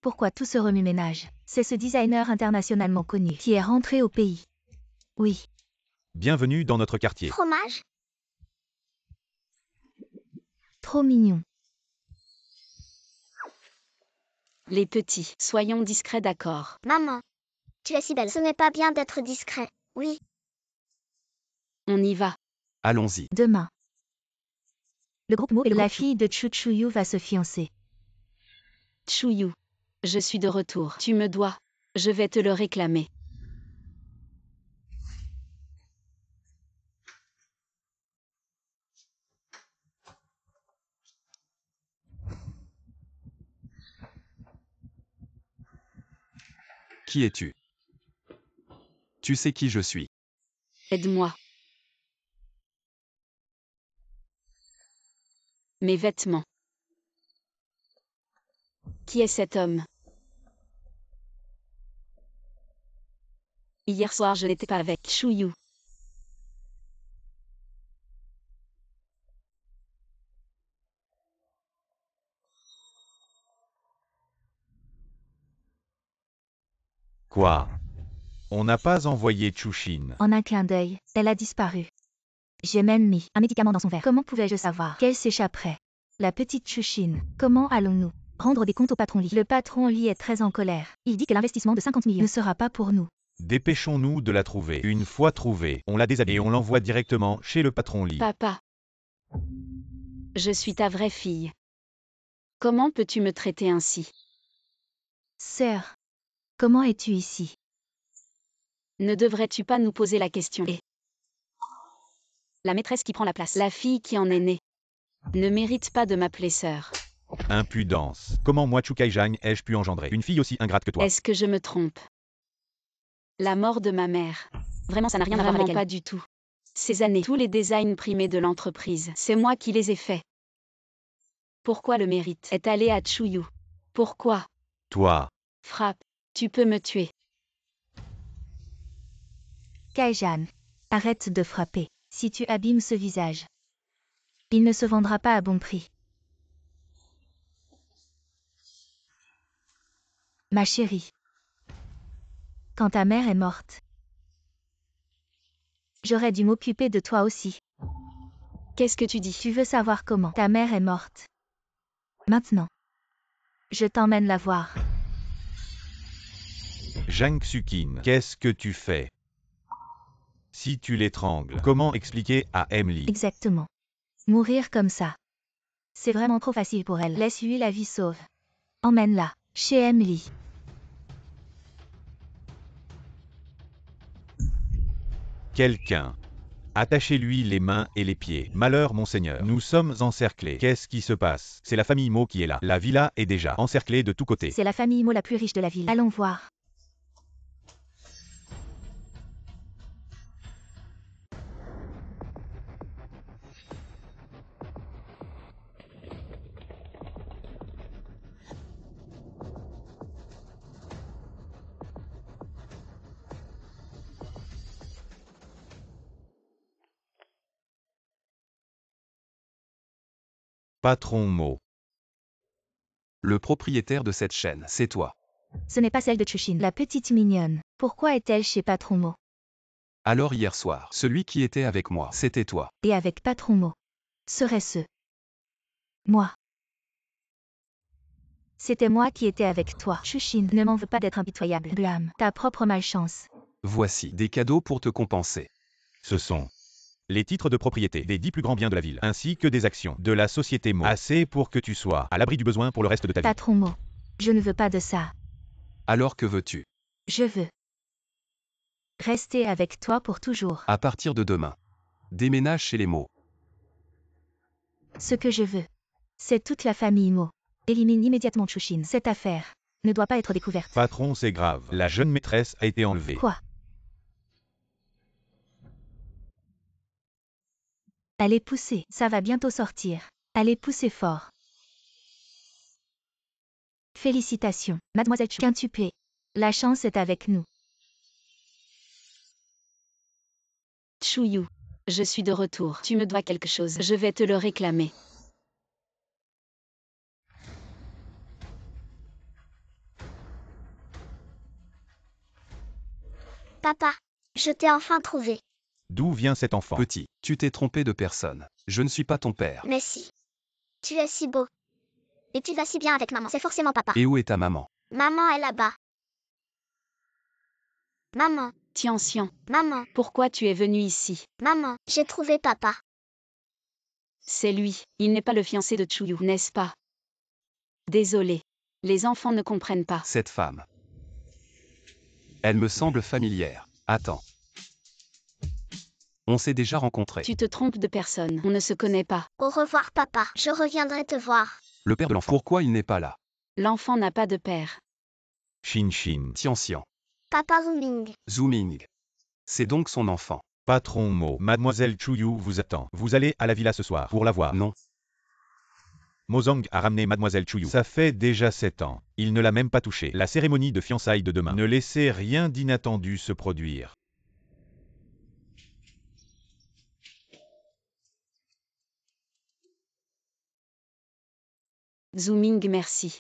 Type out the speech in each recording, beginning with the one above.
Pourquoi tout ce remue-ménage? C'est ce designer internationalement connu qui est rentré au pays. Oui. Bienvenue dans notre quartier. Fromage? Trop mignon. Les petits, soyons discrets, d'accord. Maman, tu es si belle. Ce n'est pas bien d'être discret. Oui. On y va. Allons-y. Demain. Le groupe Mo et la fille de Chu Chuyu va se fiancer. Chuyu. Je suis de retour. Tu me dois. Je vais te le réclamer. Qui es-tu? Tu sais qui je suis. Aide-moi. Mes vêtements. Qui est cet homme? Hier soir, je n'étais pas avec Chuyu. Quoi? On n'a pas envoyé Chushin. En un clin d'œil, elle a disparu. J'ai même mis un médicament dans son verre. Comment pouvais-je savoir qu'elle s'échapperait? La petite Chushin. Comment allons-nous rendre des comptes au patron Lee? Le patron Lee est très en colère. Il dit que l'investissement de 50 millions ne sera pas pour nous. Dépêchons-nous de la trouver. Une fois trouvée, on la déshabille et on l'envoie directement chez le patron Lee. Papa. Je suis ta vraie fille. Comment peux-tu me traiter ainsi? Sœur, comment es-tu ici? Ne devrais-tu pas nous poser la question? Et la maîtresse qui prend la place, la fille qui en est née, ne mérite pas de m'appeler sœur. Impudence. Comment moi, Chukaijang, ai-je pu engendrer une fille aussi ingrate que toi? Est-ce que je me trompe? La mort de ma mère. Vraiment, ça n'a rien à voir avec elle. Pas du tout. Ces années, tous les designs primés de l'entreprise, c'est moi qui les ai faits. Pourquoi le mérite est allé à Chuyu? Pourquoi? Toi. Frappe. Tu peux me tuer. Kaijan, arrête de frapper. Si tu abîmes ce visage, il ne se vendra pas à bon prix. Ma chérie, quand ta mère est morte, j'aurais dû m'occuper de toi aussi. Qu'est-ce que tu dis? Tu veux savoir comment ta mère est morte? Maintenant, je t'emmène la voir. Jang Sukin, qu'est-ce que tu fais? Si tu l'étrangles, comment expliquer à Emily? Exactement. Mourir comme ça. C'est vraiment trop facile pour elle. Laisse-lui la vie sauve. Emmène-la chez Emily. Quelqu'un. Attachez-lui les mains et les pieds. Malheur, monseigneur. Nous sommes encerclés. Qu'est-ce qui se passe? C'est la famille Mo qui est là. La villa est déjà encerclée de tous côtés. C'est la famille Mo la plus riche de la ville. Allons voir. Patron Mo. Le propriétaire de cette chaîne, c'est toi. Ce n'est pas celle de Chushin, la petite mignonne. Pourquoi est-elle chez Patron Mo? Alors hier soir, celui qui était avec moi, c'était toi. Et avec Patron Mo, serait-ce moi? C'était moi qui étais avec toi. Chushin, ne m'en veux pas d'être impitoyable. Blâme ta propre malchance. Voici des cadeaux pour te compenser. Ce sont les titres de propriété des 10 plus grands biens de la ville, ainsi que des actions de la société Mo. Assez pour que tu sois à l'abri du besoin pour le reste de ta vie. Patron Mo, je ne veux pas de ça. Alors que veux-tu? Je veux rester avec toi pour toujours. À partir de demain, déménage chez les Mo. Ce que je veux, c'est toute la famille Mo. Élimine immédiatement Chushin. Cette affaire ne doit pas être découverte. Patron, c'est grave. La jeune maîtresse a été enlevée. Quoi? Allez pousser, ça va bientôt sortir. Allez pousser fort. Félicitations, mademoiselle Quintupé. La chance est avec nous. Chuyu. Je suis de retour. Tu me dois quelque chose. Je vais te le réclamer. Papa, je t'ai enfin trouvé. D'où vient cet enfant? Petit, tu t'es trompé de personne. Je ne suis pas ton père. Mais si. Tu es si beau. Et tu vas si bien avec maman. C'est forcément papa. Et où est ta maman? Maman est là-bas. Maman, Tian, maman, pourquoi tu es venu ici? maman, j'ai trouvé papa. C'est lui. Il n'est pas le fiancé de Chuyu, n'est-ce pas? Désolé. Les enfants ne comprennent pas. Cette femme. Elle me semble familière. Attends. On s'est déjà rencontrés. Tu te trompes de personne. On ne se connaît pas. Au revoir papa, je reviendrai te voir. Le père de l'enfant. Pourquoi il n'est pas là? L'enfant n'a pas de père. Shin. Tian. Papa Zooming. Zooming. C'est donc son enfant. Patron Mo, Mademoiselle Chuyu vous attend. Vous allez à la villa ce soir pour la voir. Non. Mozang a ramené Mademoiselle Chuyu. Ça fait déjà 7 ans. Il ne l'a même pas touchée. La cérémonie de fiançailles de demain. Ne laissez rien d'inattendu se produire. Zooming, merci.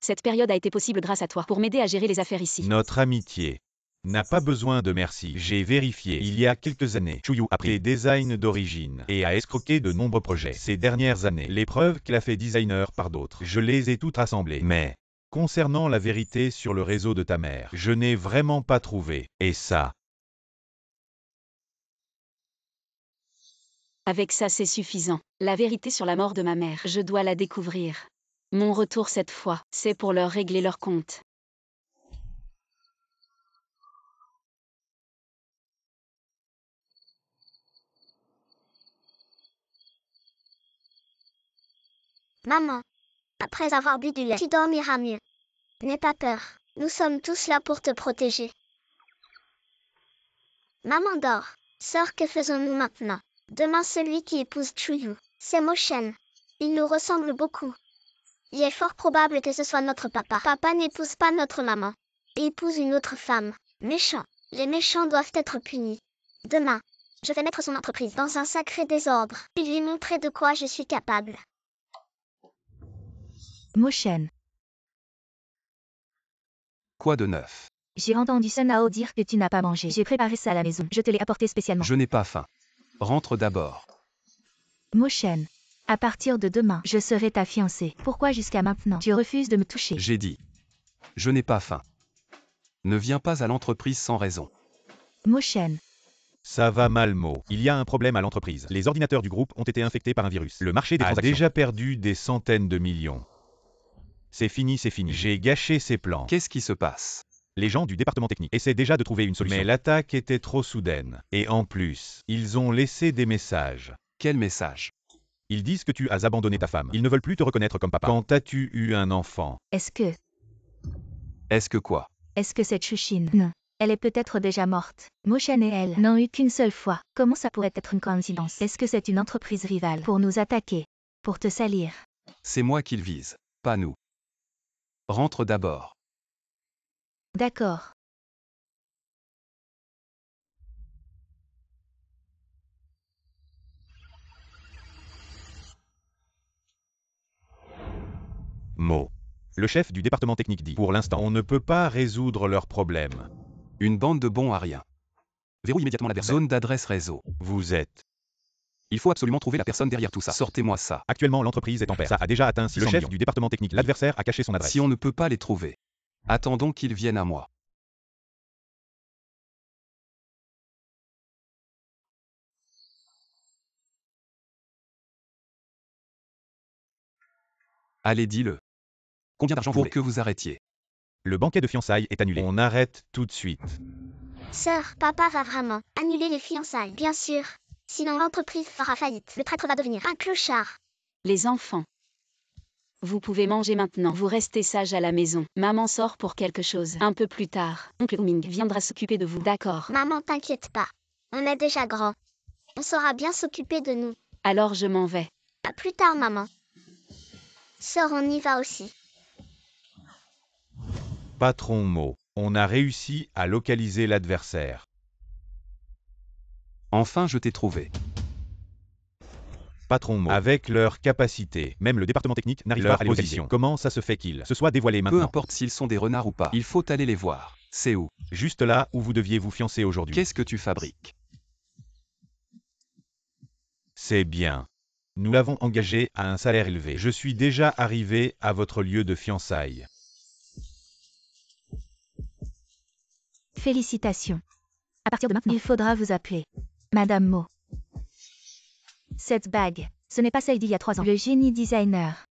Cette période a été possible grâce à toi pour m'aider à gérer les affaires ici. Notre amitié n'a pas besoin de merci. J'ai vérifié. Il y a quelques années, Chuyu a pris des designs d'origine et a escroqué de nombreux projets. Ces dernières années, les preuves qu'elle a fait designer par d'autres, je les ai toutes rassemblées. Mais, concernant la vérité sur le réseau de ta mère, je n'ai vraiment pas trouvé. Et ça, Avec ça, c'est suffisant. La vérité sur la mort de ma mère, je dois la découvrir. Mon retour cette fois, c'est pour leur régler leur compte. Maman, après avoir bu du lait, tu dormiras mieux. N'aie pas peur, nous sommes tous là pour te protéger. Maman dort. Sœur, que faisons-nous maintenant? Demain, celui qui épouse Chuyu, c'est Moshen. Il nous ressemble beaucoup. Il est fort probable que ce soit notre papa. Papa n'épouse pas notre maman. Il épouse une autre femme. Méchant. Les méchants doivent être punis. Demain, je vais mettre son entreprise dans un sacré désordre et lui montrer de quoi je suis capable. Moshen, Quoi de neuf? j'ai entendu Sunao dire que tu n'as pas mangé. J'ai préparé ça à la maison. Je te l'ai apporté spécialement. Je n'ai pas faim. Rentre d'abord. Moshen, à partir de demain, je serai ta fiancée. Pourquoi jusqu'à maintenant, tu refuses de me toucher? J'ai dit. Je n'ai pas faim. Ne viens pas à l'entreprise sans raison. Moshen, ça va mal Mo. Il y a un problème à l'entreprise. Les ordinateurs du groupe ont été infectés par un virus. Le marché des transactions a déjà perdu des centaines de millions. C'est fini. J'ai gâché ses plans. Qu'est-ce qui se passe? Les gens du département technique essaient déjà de trouver une solution. Mais l'attaque était trop soudaine. Et en plus, ils ont laissé des messages. Quel message? Ils disent que tu as abandonné ta femme. Ils ne veulent plus te reconnaître comme papa. Quand as-tu eu un enfant? est-ce que Quoi? Est-ce que cette Chushine? Non. Elle est peut-être déjà morte. Moshen et elle n'ont eu qu'une seule fois. Comment ça pourrait être une coïncidence? Est-ce que c'est une entreprise rivale pour nous attaquer? Pour te salir? C'est moi qu'ils visent, pas nous. Rentre d'abord. D'accord. Mo. Le chef du département technique dit, pour l'instant, on ne peut pas résoudre leurs problèmes. Une bande de bons à rien. Verrouille immédiatement l'adversaire. Zone d'adresse réseau. Vous êtes. Il faut absolument trouver la personne derrière tout ça. Sortez-moi ça. Actuellement, l'entreprise est en perte. Ça a déjà atteint 600 millions. Le chef du département technique, l'adversaire, a caché son adresse. Si on ne peut pas les trouver, attendons qu'ils viennent à moi. Allez, dis-le. Combien d'argent vous voulez que vous arrêtiez? Le banquet de fiançailles est annulé. On arrête tout de suite. Sœur, papa va vraiment annuler les fiançailles, bien sûr. Sinon l'entreprise fera faillite. Le prêtre va devenir un clochard. Les enfants. Vous pouvez manger maintenant. Vous restez sages à la maison. Maman sort pour quelque chose. Un peu plus tard, oncle Ming viendra s'occuper de vous. D'accord. Maman, t'inquiète pas. On est déjà grand. On saura bien s'occuper de nous. Alors je m'en vais. À plus tard, maman. Sœur, on y va aussi. Patron Mo. On a réussi à localiser l'adversaire. Enfin, je t'ai trouvé. Patron Mo. Avec leur capacité, même le département technique n'arrive pas à les localiser. Comment ça se fait qu'ils se soient dévoilés maintenant? Peu importe s'ils sont des renards ou pas, il faut aller les voir. C'est où? Juste là où vous deviez vous fiancer aujourd'hui. Qu'est-ce que tu fabriques? C'est bien. Nous l'avons engagé à un salaire élevé. Je suis déjà arrivé à votre lieu de fiançailles. Félicitations. À partir de maintenant, il faudra vous appeler Madame Mo. Cette bague, ce n'est pas celle d'il y a 3 ans. Le génie designer.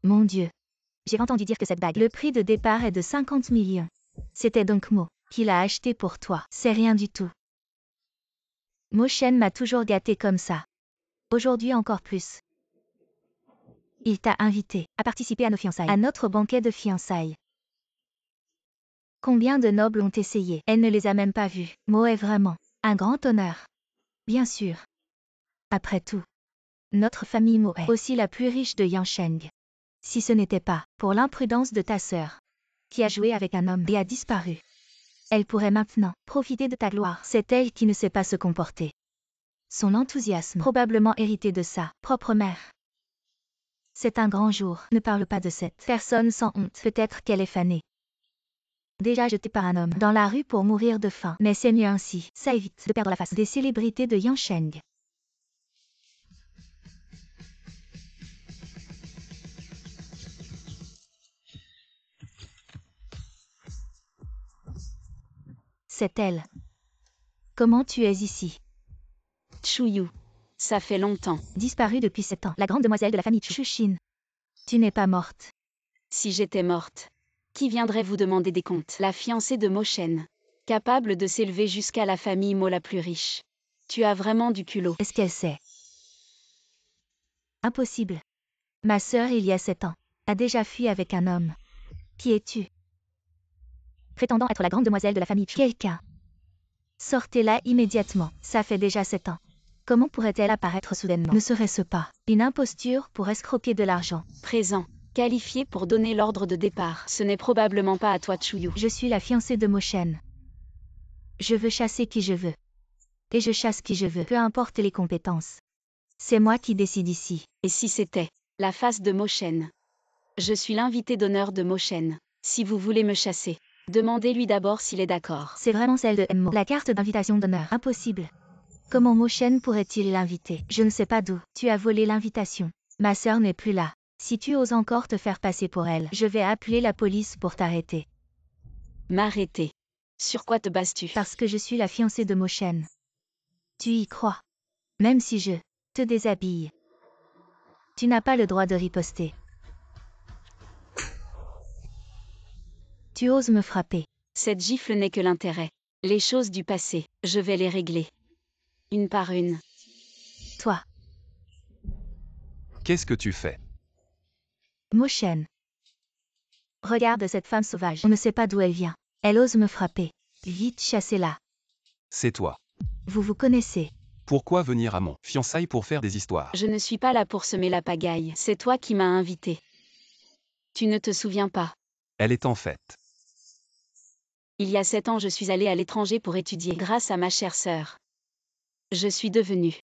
Mon Dieu. J'ai entendu dire que cette bague, le prix de départ est de 50 millions. C'était donc Mo qui l'a acheté pour toi. C'est rien du tout. Mo Shen m'a toujours gâté comme ça. Aujourd'hui encore plus. Il t'a invité à participer à nos fiançailles, à notre banquet de fiançailles. Combien de nobles ont essayé? Elle ne les a même pas vus. Mo est vraiment un grand honneur. Bien sûr. Après tout, notre famille Mo est aussi la plus riche de Yansheng. Si ce n'était pas pour l'imprudence de ta sœur, qui a joué avec un homme et a disparu, elle pourrait maintenant profiter de ta gloire. C'est elle qui ne sait pas se comporter. Son enthousiasme, probablement hérité de sa propre mère. C'est un grand jour. Ne parle pas de cette personne sans honte. Peut-être qu'elle est fanée. Déjà jetée par un homme dans la rue pour mourir de faim. Mais c'est mieux ainsi. Ça évite de perdre la face des célébrités de Yansheng. C'est elle. Comment tu es ici? Chuyu. Ça fait longtemps. Disparue depuis 7 ans. La grande demoiselle de la famille Chushin. Tu n'es pas morte. Si j'étais morte, qui viendrait vous demander des comptes? La fiancée de Mo Shen. Capable de s'élever jusqu'à la famille Mo la plus riche. Tu as vraiment du culot. Est-ce qu'elle sait? Impossible. Ma sœur, il y a 7 ans, a déjà fui avec un homme. Qui es-tu? Prétendant être la grande demoiselle de la famille Chu. Quelqu'un. Sortez-la immédiatement. Ça fait déjà 7 ans. Comment pourrait-elle apparaître soudainement? Ne serait-ce pas une imposture pour escroquer de l'argent? Présent. Qualifié pour donner l'ordre de départ. Ce n'est probablement pas à toi, Chuyu. Je suis la fiancée de Mo Shen. Je veux chasser qui je veux. Et je chasse qui je veux. Peu importe les compétences. C'est moi qui décide ici. Et si c'était la face de Mo Shen? Je suis l'invité d'honneur de Mo Shen. Si vous voulez me chasser, demandez-lui d'abord s'il est d'accord. C'est vraiment celle de Mo. La carte d'invitation d'honneur. Impossible. Comment Mo Shen pourrait-il l'inviter? Je ne sais pas d'où. Tu as volé l'invitation. Ma sœur n'est plus là. Si tu oses encore te faire passer pour elle, je vais appeler la police pour t'arrêter. M'arrêter? Sur quoi te bases-tu? Parce que je suis la fiancée de Mo Shen. Tu y crois? Même si je te déshabille. Tu n'as pas le droit de riposter. Tu oses me frapper. Cette gifle n'est que l'intérêt. Les choses du passé, je vais les régler. Une par une. Toi, Qu'est-ce que tu fais? Mo Shen. Regarde cette femme sauvage. On ne sait pas d'où elle vient. Elle ose me frapper. Vite, chassez-la. C'est toi. Vous vous connaissez. Pourquoi venir à mon fiançailles pour faire des histoires? Je ne suis pas là pour semer la pagaille. C'est toi qui m'as invité. Tu ne te souviens pas. Elle est en fait. Il y a 7 ans, je suis allée à l'étranger pour étudier grâce à ma chère sœur. Je suis devenue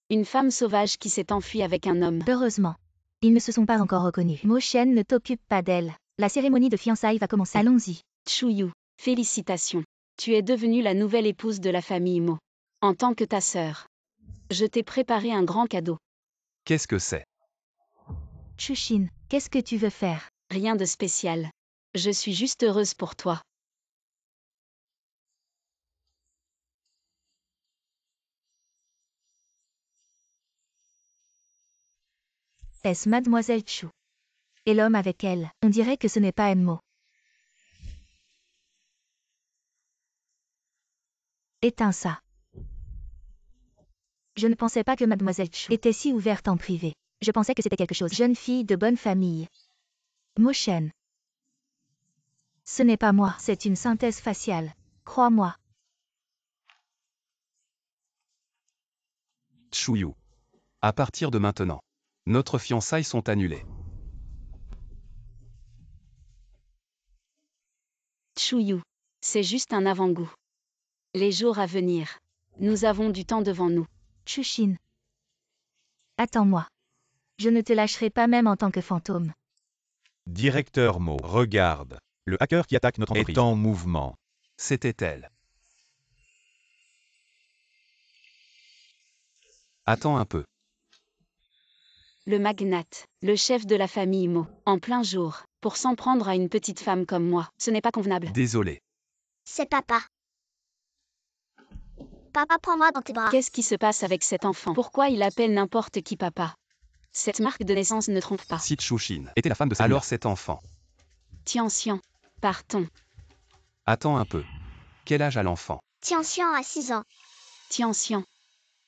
une femme sauvage qui s'est enfuie avec un homme. Heureusement. Ils ne se sont pas encore reconnus. Mo Shen ne t'occupe pas d'elle. La cérémonie de fiançailles va commencer. Allons-y. Chuyu, félicitations. Tu es devenue la nouvelle épouse de la famille Mo. En tant que ta sœur. Je t'ai préparé un grand cadeau. Qu'est-ce que c'est? Chushin, qu'est-ce que tu veux faire? Rien de spécial. Je suis juste heureuse pour toi. Est-ce Mademoiselle Chu? Et l'homme avec elle? On dirait que ce n'est pas Mo. Éteins ça. Je ne pensais pas que Mademoiselle Chu était si ouverte en privé. Je pensais que c'était quelque chose. Jeune fille de bonne famille. Mo Shen. Ce n'est pas moi, c'est une synthèse faciale. Crois-moi. Chuyu. À partir de maintenant, notre fiançailles sont annulées. Chuyu. C'est juste un avant-goût. Les jours à venir. Nous avons du temps devant nous. Chushin. Attends-moi. Je ne te lâcherai pas même en tant que fantôme. Directeur Mo, regarde. Le hacker qui attaque notre entreprise est en mouvement. C'était elle. Attends un peu. Le magnate, le chef de la famille Mo, en plein jour, pour s'en prendre à une petite femme comme moi, ce n'est pas convenable. Désolé. C'est papa. Papa, prends-moi dans tes bras. Qu'est-ce qui se passe avec cet enfant? Pourquoi il appelle n'importe qui papa? Cette marque de naissance ne trompe pas. Si Chushin était la femme de alors cet enfant. Tianxian, partons. Attends un peu. Quel âge a l'enfant? Tianxian a 6 ans. Tianxian.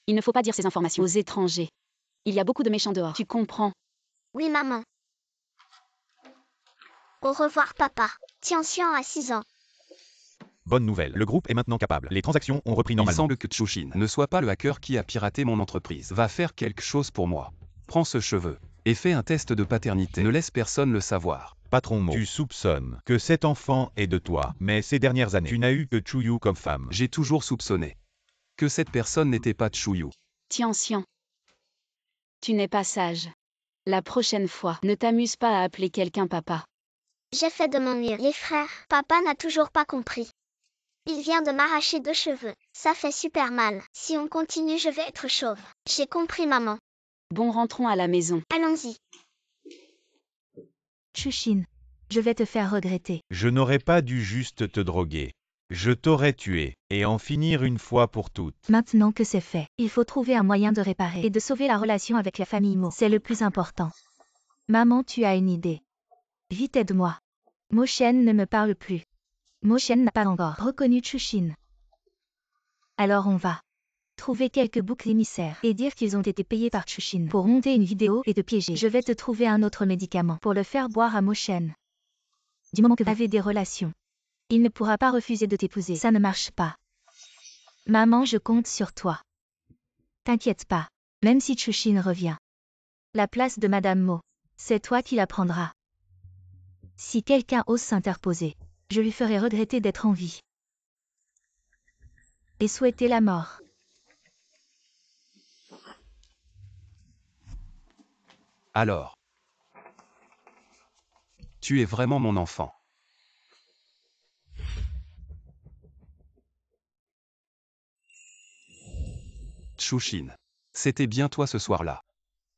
Il ne faut pas dire ces informations aux étrangers. Il y a beaucoup de méchants dehors. Tu comprends? Oui, maman. Au revoir, papa. Tianxian a 6 ans. Bonne nouvelle, le groupe est maintenant capable. Les transactions ont repris Il normalement. semble que Chushin ne soit pas le hacker qui a piraté mon entreprise. Va faire quelque chose pour moi. Prends ce cheveu et fais un test de paternité. Ne laisse personne le savoir. Patron Mo, tu soupçonnes que cet enfant est de toi, mais ces dernières années, tu n'as eu que Chuyu comme femme. J'ai toujours soupçonné que cette personne n'était pas Chuyu. Tianxian. Tu n'es pas sage. La prochaine fois, ne t'amuse pas à appeler quelqu'un papa. J'ai fait de mon mieux. Les frères, papa n'a toujours pas compris. Il vient de m'arracher 2 cheveux. Ça fait super mal. Si on continue, je vais être chauve. J'ai compris, maman. Bon, rentrons à la maison. Allons-y. Chushin, je vais te faire regretter. Je n'aurais pas dû juste te droguer. Je t'aurais tué, et en finir une fois pour toutes. Maintenant que c'est fait, il faut trouver un moyen de réparer et de sauver la relation avec la famille Mo. C'est le plus important. Maman, tu as une idée. Vite aide-moi. Mo Shen ne me parle plus. Mo Shen n'a pas encore reconnu Chushin. Alors on va trouver quelques boucs émissaires et dire qu'ils ont été payés par Chushin pour monter une vidéo et te piéger. Je vais te trouver un autre médicament pour le faire boire à Mo Shen. Du moment que vous avez des relations, il ne pourra pas refuser de t'épouser. Ça ne marche pas. Maman, je compte sur toi. T'inquiète pas, même si Chushin revient. La place de Madame Mo, c'est toi qui la prendras. Si quelqu'un ose s'interposer, je lui ferai regretter d'être en vie. Et souhaiter la mort. Alors. Tu es vraiment mon enfant. Chushin. C'était bien toi ce soir-là.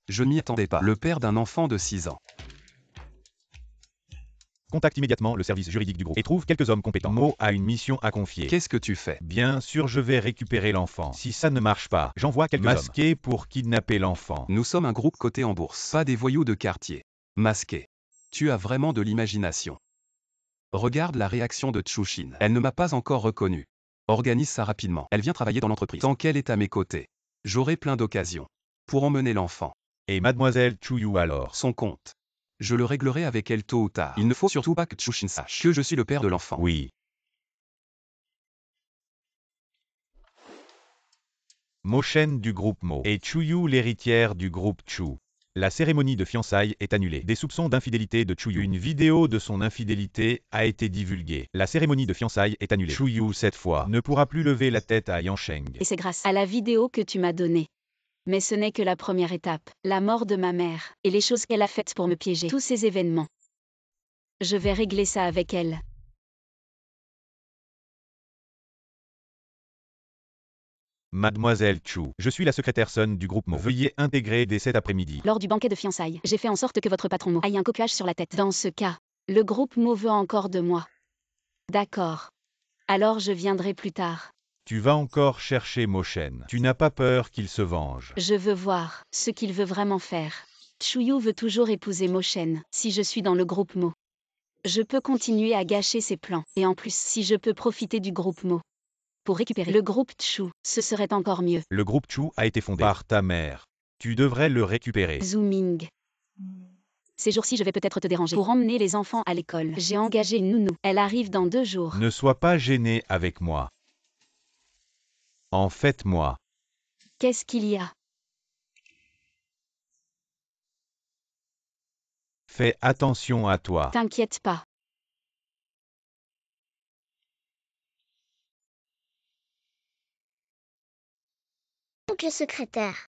Je n'y attendais pas. Le père d'un enfant de 6 ans. Contacte immédiatement le service juridique du groupe et trouve quelques hommes compétents. Mo a une mission à confier. Qu'est-ce que tu fais? Bien sûr, je vais récupérer l'enfant. Si ça ne marche pas, j'envoie quelques masqués pour kidnapper l'enfant. Nous sommes un groupe coté en bourse, pas des voyous de quartier. Masqué. Tu as vraiment de l'imagination. Regarde la réaction de Chushin. Elle ne m'a pas encore reconnu. Organise ça rapidement. Elle vient travailler dans l'entreprise. Tant qu'elle est à mes côtés, j'aurai plein d'occasions pour emmener l'enfant. Et mademoiselle Chuyu alors? Son compte. Je le réglerai avec elle tôt ou tard. Il ne faut surtout pas que Chushin sache que je suis le père de l'enfant. Oui. Mo Shen du groupe Mo et Chuyu l'héritière du groupe Chu. La cérémonie de fiançailles est annulée. Des soupçons d'infidélité de Chuyu. Une vidéo de son infidélité a été divulguée. La cérémonie de fiançailles est annulée. Chuyu, cette fois, ne pourra plus lever la tête à Yansheng. Et c'est grâce à la vidéo que tu m'as donnée. Mais ce n'est que la première étape, la mort de ma mère, et les choses qu'elle a faites pour me piéger. Tous ces événements. Je vais régler ça avec elle. Mademoiselle Chu, je suis la secrétaire Sun du groupe Mo. Veuillez intégrer dès cet après-midi. Lors du banquet de fiançailles, j'ai fait en sorte que votre patron Mo ait un coquillage sur la tête. Dans ce cas, le groupe Mo veut encore de moi. D'accord. Alors je viendrai plus tard. Tu vas encore chercher Mo Shen. Tu n'as pas peur qu'il se venge. Je veux voir ce qu'il veut vraiment faire. Chuyu veut toujours épouser Mo Shen. Si je suis dans le groupe Mo, je peux continuer à gâcher ses plans. Et en plus, si je peux profiter du groupe Mo pour récupérer le groupe Chu, ce serait encore mieux. Le groupe Chu a été fondé par ta mère. Tu devrais le récupérer. Zooming. Ces jours-ci, je vais peut-être te déranger pour emmener les enfants à l'école. J'ai engagé une nounou. Elle arrive dans 2 jours. Ne sois pas gêné avec moi. En fait, moi. Qu'est-ce qu'il y a? Fais attention à toi. T'inquiète pas. Oncle secrétaire.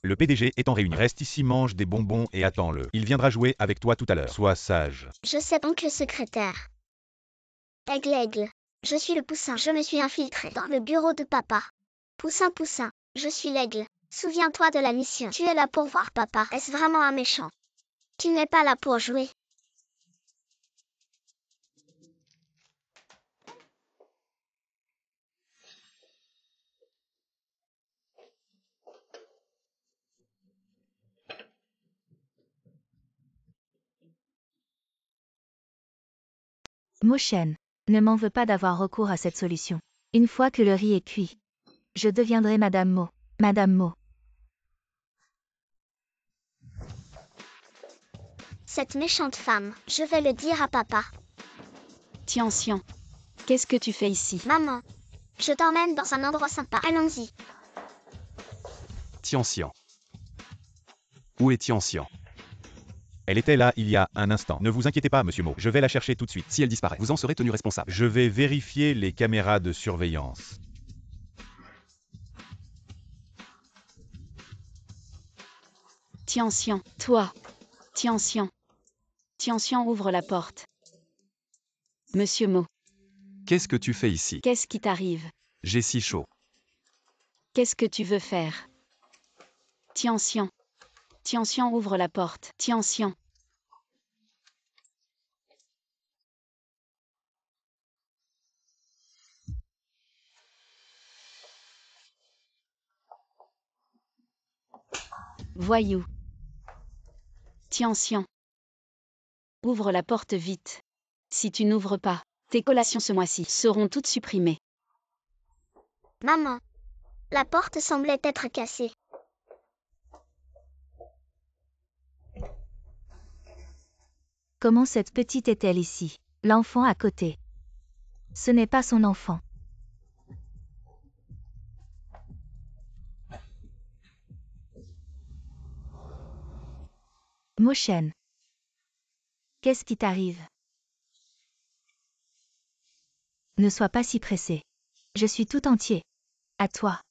Le PDG est en réunion. Reste ici, mange des bonbons et attends-le. Il viendra jouer avec toi tout à l'heure. Sois sage. Je sais donc le secrétaire. Aigle, aigle. Je suis le poussin. Je me suis infiltré dans le bureau de papa. Poussin, poussin. Je suis l'aigle. Souviens-toi de la mission. Tu es là pour voir papa. Est-ce vraiment un méchant? Tu n'es pas là pour jouer. Mochen, ne m'en veux pas d'avoir recours à cette solution. Une fois que le riz est cuit, je deviendrai Madame Mo. Madame Mo. Cette méchante femme, je vais le dire à papa. Tianxian, qu'est-ce que tu fais ici? Maman, je t'emmène dans un endroit sympa. Allons-y. Tianxian. Où est Tianxian? Elle était là il y a un instant. Ne vous inquiétez pas, monsieur Mo. Je vais la chercher tout de suite. Si elle disparaît, vous en serez tenu responsable. Je vais vérifier les caméras de surveillance. Tianxian, toi. Tianxian. Tianxian ouvre la porte. Monsieur Mo, Qu'est-ce que tu fais ici? qu'est-ce qui t'arrive? J'ai si chaud. Qu'est-ce que tu veux faire? Tianxian. Tianxian ouvre la porte. Tianxian. Voyou. Tianxian. Ouvre la porte vite. Si tu n'ouvres pas, tes collations ce mois-ci seront toutes supprimées. Maman, la porte semblait être cassée. Comment cette petite est-elle ici? L'enfant à côté. Ce n'est pas son enfant. Mochen. Qu'est-ce qui t'arrive? Ne sois pas si pressé. Je suis tout entier. À toi.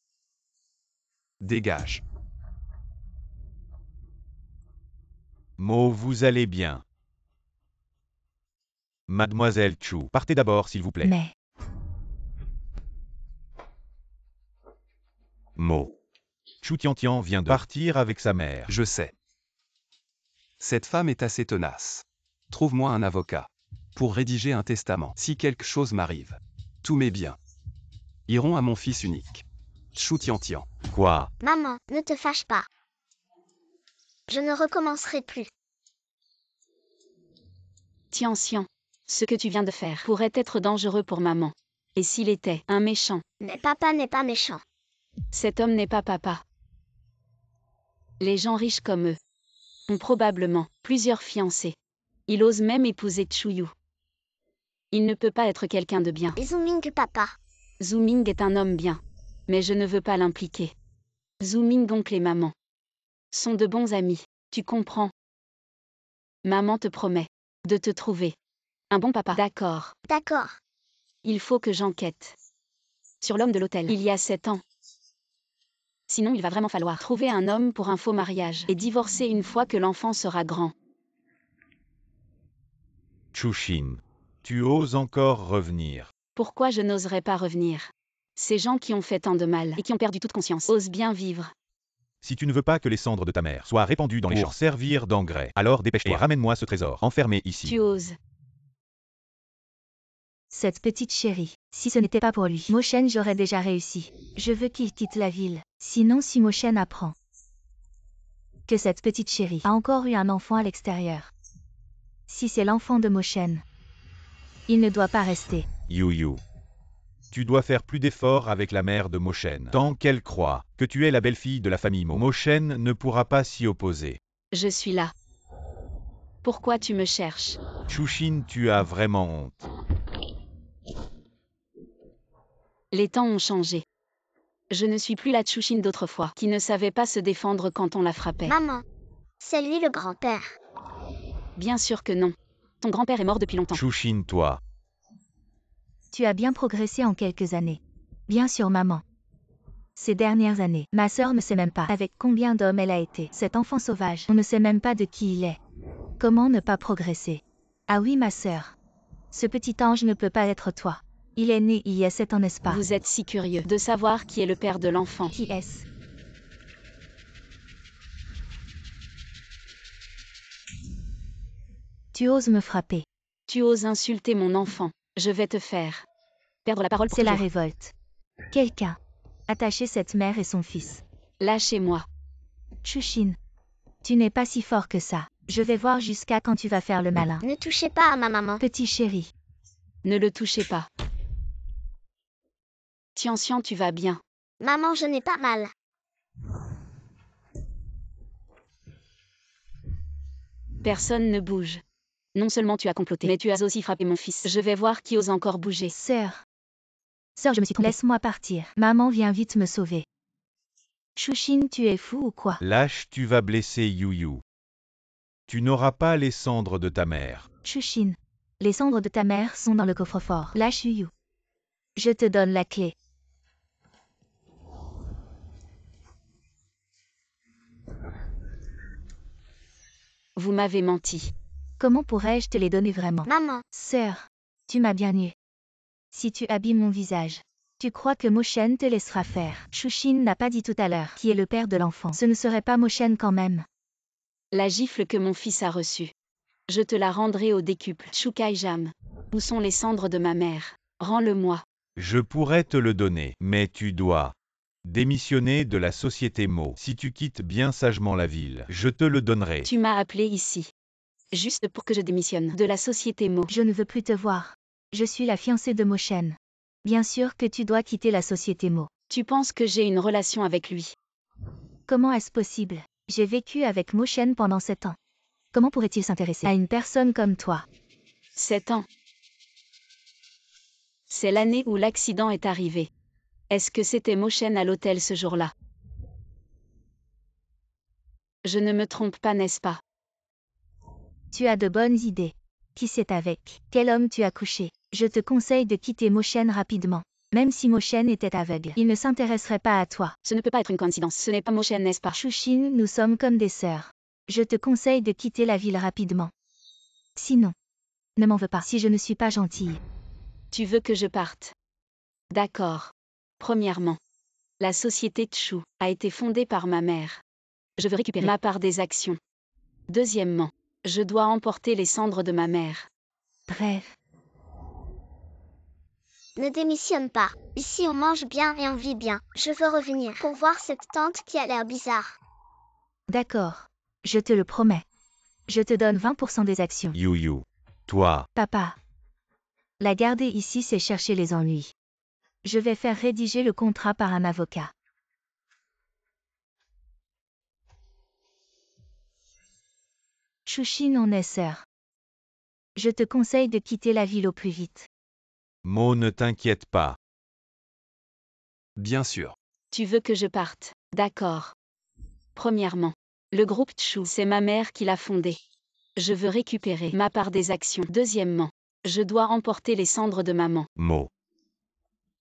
Dégage. Mo, vous allez bien. Mademoiselle Chu, partez d'abord s'il vous plaît. Mais, Mo. Chu Tiantian vient de partir avec sa mère. Je sais. Cette femme est assez tenace. Trouve-moi un avocat. Pour rédiger un testament. Si quelque chose m'arrive. Tous mes biens iront à mon fils unique. Chu Tiantian. Quoi? Maman, ne te fâche pas. Je ne recommencerai plus. Tianxian. Ce que tu viens de faire pourrait être dangereux pour maman. Et s'il était un méchant? Mais papa n'est pas méchant. Cet homme n'est pas papa. Les gens riches comme eux ont probablement plusieurs fiancés. Il ose même épouser Chuyu. Il ne peut pas être quelqu'un de bien. Zooming papa. Zooming est un homme bien. Mais je ne veux pas l'impliquer. Zooming oncle et maman sont de bons amis. Tu comprends? Maman te promet de te trouver un bon papa. D'accord. D'accord. Il faut que j'enquête sur l'homme de l'hôtel. Il y a 7 ans. Sinon, il va vraiment falloir trouver un homme pour un faux mariage et divorcer une fois que l'enfant sera grand. Chushin. Tu oses encore revenir. Pourquoi je n'oserais pas revenir? Ces gens qui ont fait tant de mal et qui ont perdu toute conscience osent bien vivre. Si tu ne veux pas que les cendres de ta mère soient répandues dans les champs servir d'engrais, alors dépêche-toi et ramène-moi ce trésor enfermé ici. Tu oses. cette petite chérie, si ce n'était pas pour lui, Mochen j'aurais déjà réussi. Je veux qu'il quitte la ville. Sinon si Mochen apprend que cette petite chérie a encore eu un enfant à l'extérieur. Si c'est l'enfant de Mochen, il ne doit pas rester. Yu. Tu dois faire plus d'efforts avec la mère de Mochen. Tant qu'elle croit que tu es la belle-fille de la famille Mo, Mochen ne pourra pas s'y opposer. Je suis là. Pourquoi tu me cherches? Chushin, tu as vraiment honte. Les temps ont changé. Je ne suis plus la Chushin d'autrefois, qui ne savait pas se défendre quand on la frappait. Maman, c'est lui le grand-père. Bien sûr que non. Ton grand-père est mort depuis longtemps. Chushin, toi. Tu as bien progressé en quelques années. Bien sûr maman. Ces dernières années, ma sœur ne sait même pas avec combien d'hommes elle a été. Cet enfant sauvage, on ne sait même pas de qui il est. Comment ne pas progresser? Ah oui, ma sœur. Ce petit ange ne peut pas être toi. Il est né il y a 7 ans, n'est-ce pas? Vous êtes si curieux de savoir qui est le père de l'enfant. Qui est-ce? Tu oses me frapper. Tu oses insulter mon enfant. Je vais te faire perdre la parole pour C'est la toujours. révolte. Quelqu'un. Attachez cette mère et son fils. Lâchez-moi. Chushin. Tu n'es pas si fort que ça. Je vais voir jusqu'à quand tu vas faire le malin. Ne touchez pas à ma maman. Petit chéri. Ne le touchez pas. Tian, tu vas bien. Maman, je n'ai pas mal. Personne ne bouge. Non seulement tu as comploté, mais tu as aussi frappé mon fils. Je vais voir qui ose encore bouger. Sœur. Sœur, je me suis trompée. Laisse-moi partir. Maman, viens vite me sauver. Chushin, tu es fou ou quoi? Lâche, tu vas blesser Yu. Tu n'auras pas les cendres de ta mère. Chushin. Les cendres de ta mère sont dans le coffre-fort. Lâche Yu. Je te donne la clé. Vous m'avez menti. Comment pourrais-je te les donner vraiment? Maman, Sœur, tu m'as bien eu. Si tu abîmes mon visage, tu crois que Moshen te laissera faire? Chushin n'a pas dit tout à l'heure qui est le père de l'enfant. Ce ne serait pas Moshen quand même. La gifle que mon fils a reçue. Je te la rendrai au décuple. Chukaijam. Où sont les cendres de ma mère? Rends-le-moi. Je pourrais te le donner, mais tu dois démissionner de la société Mo. Si tu quittes bien sagement la ville, je te le donnerai. Tu m'as appelé ici. Juste pour que je démissionne de la société Mo. Je ne veux plus te voir. Je suis la fiancée de Moshen. Bien sûr que tu dois quitter la société Mo. Tu penses que j'ai une relation avec lui? Comment est-ce possible? J'ai vécu avec Moshen pendant 7 ans. Comment pourrait-il s'intéresser à une personne comme toi? 7 ans. C'est l'année où l'accident est arrivé. Est-ce que c'était Moshen à l'hôtel ce jour-là? Je ne me trompe pas, n'est-ce pas? Tu as de bonnes idées. Qui c'est avec? Quel homme tu as couché? Je te conseille de quitter Moshen rapidement. Même si Moshen était aveugle, il ne s'intéresserait pas à toi. Ce ne peut pas être une coïncidence. Ce n'est pas Moshen, n'est-ce pas? Chushin, nous sommes comme des sœurs. Je te conseille de quitter la ville rapidement. Sinon, ne m'en veux pas si je ne suis pas gentille. Tu veux que je parte? D'accord. Premièrement, la société Tchou a été fondée par ma mère. Je veux récupérer ma part des actions. Deuxièmement, je dois emporter les cendres de ma mère. Bref, ne démissionne pas. Ici on mange bien et on vit bien. Je veux revenir pour voir cette tante qui a l'air bizarre. d'accord. Je te le promets. Je te donne 20% des actions. Yu. Toi, Papa. La garder ici, c'est chercher les ennuis. Je vais faire rédiger le contrat par un avocat. Chushin, on est sœurs. Je te conseille de quitter la ville au plus vite. Mo, ne t'inquiète pas. Bien sûr. Tu veux que je parte? D'accord. Premièrement, le groupe Tchou, c'est ma mère qui l'a fondé. Je veux récupérer ma part des actions. Deuxièmement, je dois emporter les cendres de maman. Mo.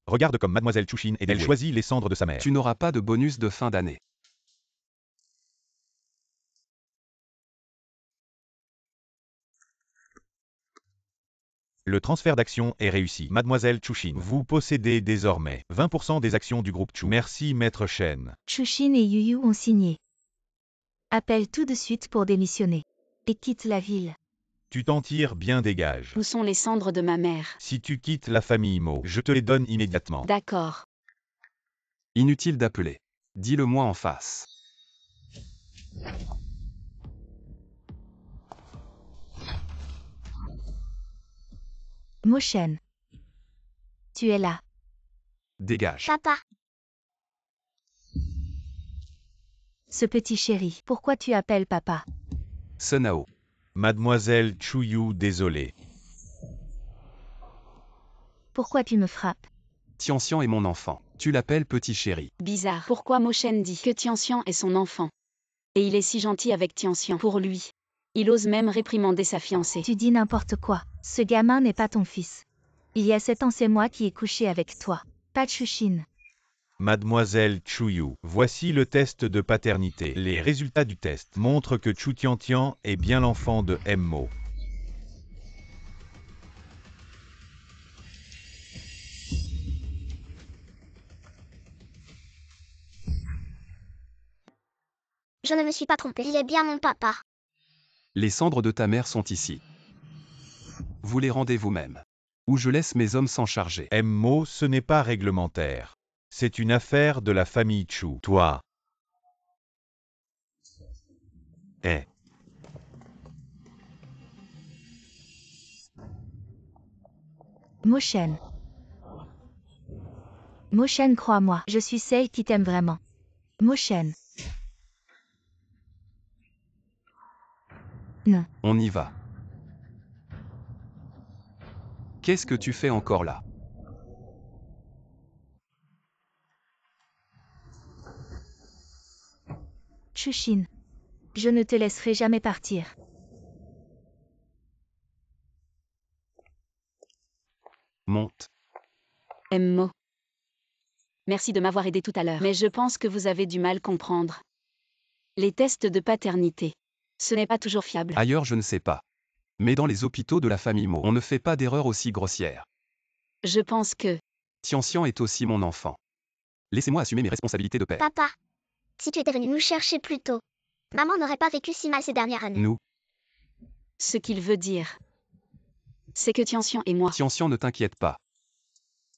Regarde comme Mademoiselle Chushin et elle Oui. choisit les cendres de sa mère. Tu n'auras pas de bonus de fin d'année. Le transfert d'actions est réussi. Mademoiselle Chushin, vous possédez désormais 20% des actions du groupe Chu. Merci Maître Shen. Chushin et Yu ont signé. Appelle tout de suite pour démissionner. Et quitte la ville. Tu t'en tires bien, dégage. Où sont les cendres de ma mère? Si tu quittes la famille Mo, je te les donne immédiatement. D'accord. Inutile d'appeler. Dis-le-moi en face. Moshen. Tu es là. Dégage. Papa, Ce petit chéri. Pourquoi tu appelles papa? Senao. Mademoiselle Chuyu, désolé. Pourquoi tu me frappes? Tianxian est mon enfant. Tu l'appelles petit chéri. Bizarre. Pourquoi Moshen dit que Tianxian est son enfant? Et il est si gentil avec Tianxian. Pour lui, il ose même réprimander sa fiancée. Tu dis n'importe quoi. Ce gamin n'est pas ton fils. Il y a 7 ans, c'est moi qui ai couché avec toi. Pas Chushin. Mademoiselle Chuyu, voici le test de paternité. Les résultats du test montrent que Chu Tian est bien l'enfant de Mo. Je ne me suis pas trompée. Il est bien mon papa. Les cendres de ta mère sont ici. Vous les rendez vous-même. Ou je laisse mes hommes s'en charger. Mo, ce n'est pas réglementaire. C'est une affaire de la famille Chu. Toi. Moshen. Moshen, crois-moi, je suis celle qui t'aime vraiment. Moshen. Non. On y va. Qu'est-ce que tu fais encore là? Chushin. Je ne te laisserai jamais partir. Monte. Mo. Merci de m'avoir aidé tout à l'heure, mais je pense que vous avez du mal comprendre. Les tests de paternité. Ce n'est pas toujours fiable. Ailleurs je ne sais pas. Mais dans les hôpitaux de la famille Mo, on ne fait pas d'erreur aussi grossière. Je pense que... Tian est aussi mon enfant. Laissez-moi assumer mes responsabilités de père. Papa, si tu étais venu nous chercher plus tôt, maman n'aurait pas vécu si mal ces dernières années. Nous, Ce qu'il veut dire, c'est que Tian et moi... Tian, ne t'inquiète pas.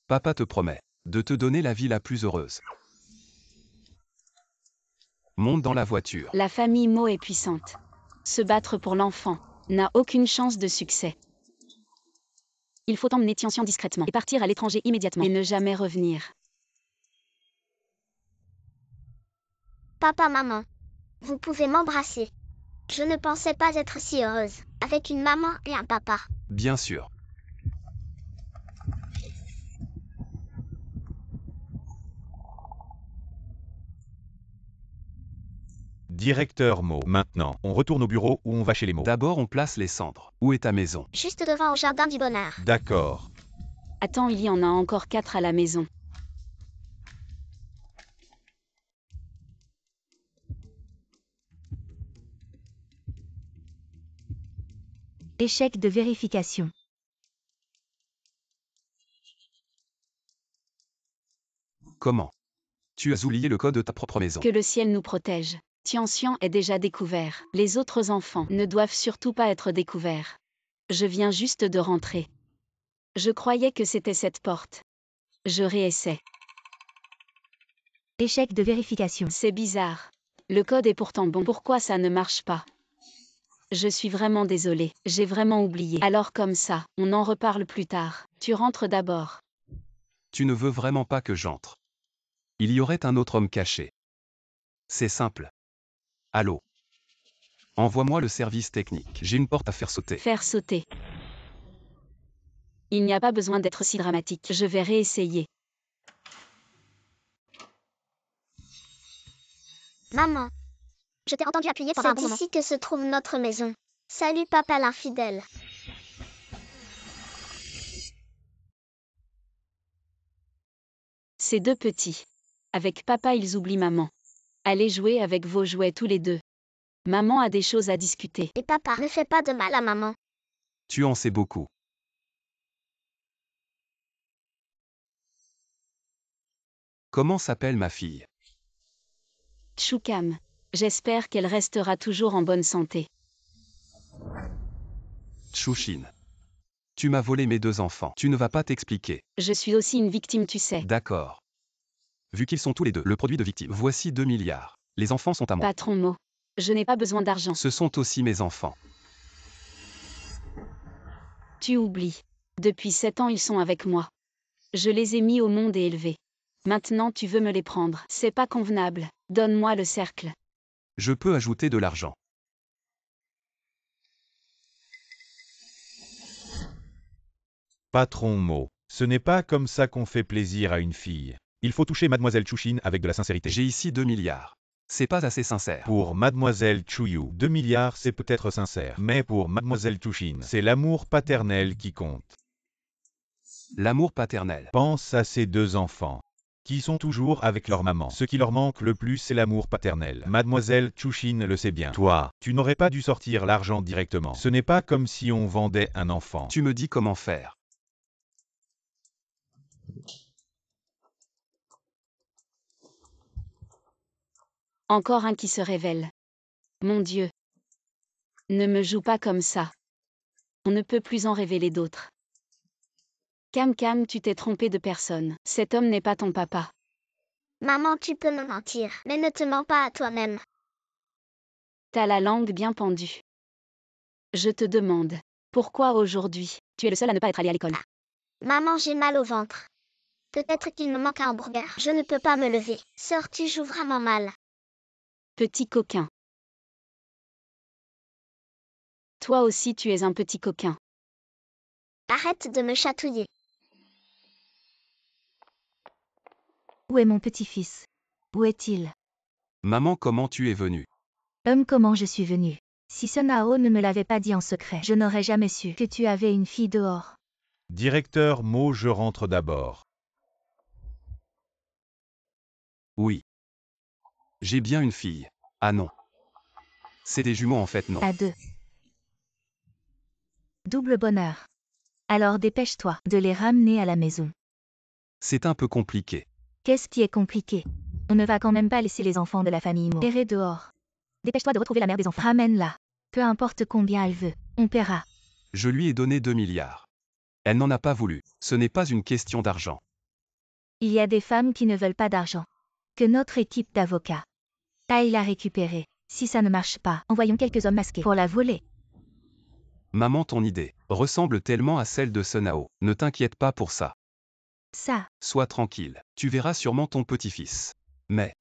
Papa te promet de te donner la vie la plus heureuse. Monte dans la voiture. La famille Mo est puissante. Se battre pour l'enfant n'a aucune chance de succès. Il faut emmener Tian discrètement et partir à l'étranger immédiatement et ne jamais revenir. Papa, maman, vous pouvez m'embrasser. Je ne pensais pas être si heureuse, avec une maman et un papa. Bien sûr. Directeur Mo. Maintenant, on retourne au bureau ou on va chez les Mo. D'abord on place les cendres. Où est ta maison? Juste devant au jardin du bonheur. D'accord. Attends, il y en a encore 4 à la maison. Échec de vérification. Comment? Tu as oublié le code de ta propre maison. Que le ciel nous protège. Tian est déjà découvert. Les autres enfants ne doivent surtout pas être découverts. Je viens juste de rentrer. Je croyais que c'était cette porte. Je réessaie. Échec de vérification. C'est bizarre. Le code est pourtant bon. Pourquoi ça ne marche pas? Je suis vraiment désolée. J'ai vraiment oublié. Alors comme ça, on en reparle plus tard. Tu rentres d'abord. Tu ne veux vraiment pas que j'entre. Il y aurait un autre homme caché. C'est simple. Allô? Envoie-moi le service technique. J'ai une porte à faire sauter. Faire sauter. Il n'y a pas besoin d'être si dramatique. Je vais réessayer. Maman, je t'ai entendu appuyer pendant un bon moment. C'est ici que se trouve notre maison. Salut papa l'infidèle. Ces deux petits. Avec papa, ils oublient maman. Allez jouer avec vos jouets tous les deux. Maman a des choses à discuter. Et papa, ne fais pas de mal à maman. Tu en sais beaucoup. Comment s'appelle ma fille? Chukam. J'espère qu'elle restera toujours en bonne santé. Chushin. Tu m'as volé mes 2 enfants. Tu ne vas pas t'expliquer. Je suis aussi une victime, tu sais. D'accord. Vu qu'ils sont tous les deux le produit de victimes, voici 2 milliards. Les enfants sont à moi. Patron Mo. Je n'ai pas besoin d'argent. Ce sont aussi mes enfants. Tu oublies. Depuis 7 ans, ils sont avec moi. Je les ai mis au monde et élevés. Maintenant, tu veux me les prendre. C'est pas convenable. Donne-moi le cercle. Je peux ajouter de l'argent. Patron Mo. Ce n'est pas comme ça qu'on fait plaisir à une fille. Il faut toucher Mademoiselle Chushin avec de la sincérité. J'ai ici 2 milliards. C'est pas assez sincère. Pour Mademoiselle Chuyu, 2 milliards c'est peut-être sincère. Mais pour Mademoiselle Chushin, c'est l'amour paternel qui compte. L'amour paternel. Pense à ces 2 enfants. qui sont toujours avec leur maman. Ce qui leur manque le plus, c'est l'amour paternel. Mademoiselle Chushin le sait bien. Toi, tu n'aurais pas dû sortir l'argent directement. Ce n'est pas comme si on vendait un enfant. Tu me dis comment faire. Encore un qui se révèle. Mon Dieu. Ne me joue pas comme ça. On ne peut plus en révéler d'autres. Cam, tu t'es trompé de personne. Cet homme n'est pas ton papa. Maman, tu peux me mentir, mais ne te mens pas à toi-même. T'as la langue bien pendue. Je te demande, pourquoi aujourd'hui, tu es le seul à ne pas être allé à l'école? Maman, j'ai mal au ventre. Peut-être qu'il me manque un hamburger. Je ne peux pas me lever. Sœur, tu joues vraiment mal. Petit coquin. Toi aussi tu es un petit coquin. Arrête de me chatouiller. Où est mon petit-fils? Où est-il? Maman, comment tu es venue? Comment je suis venue? Si Sunao ne me l'avait pas dit en secret, je n'aurais jamais su que tu avais une fille dehors. Directeur Mo, je rentre d'abord. Oui. J'ai bien une fille. Ah non. C'est des jumeaux en fait, non. À deux. Double bonheur. Alors dépêche-toi de les ramener à la maison. C'est un peu compliqué. Qu'est-ce qui est compliqué? On ne va quand même pas laisser les enfants de la famille Mo errer dehors. Dépêche-toi de retrouver la mère des enfants. Ramène-la. Peu importe combien elle veut, on paiera. Je lui ai donné 2 milliards. Elle n'en a pas voulu. Ce n'est pas une question d'argent. Il y a des femmes qui ne veulent pas d'argent. Que notre équipe d'avocats aille la récupérer. Si ça ne marche pas, envoyons quelques hommes masqués pour la voler. Maman, ton idée ressemble tellement à celle de Sunao. Ne t'inquiète pas pour ça. Ça, Sois tranquille. Tu verras sûrement ton petit-fils. Mais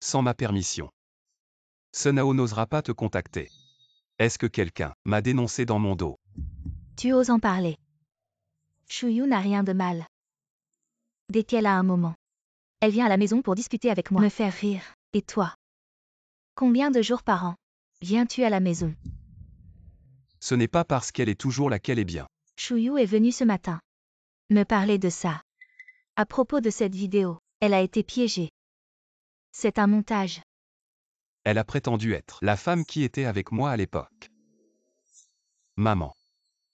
sans ma permission. Sunao n'osera pas te contacter. Est-ce que quelqu'un m'a dénoncé dans mon dos? tu oses en parler. Chuyu n'a rien de mal. Dès qu'elle a un moment, elle vient à la maison pour discuter avec moi, me faire rire. Et toi? Combien de jours par an viens-tu à la maison? Ce n'est pas parce qu'elle est toujours là qu'elle est bien. Chuyu est venue ce matin me parler de ça. À propos de cette vidéo, elle a été piégée. C'est un montage. Elle a prétendu être la femme qui était avec moi à l'époque. Maman.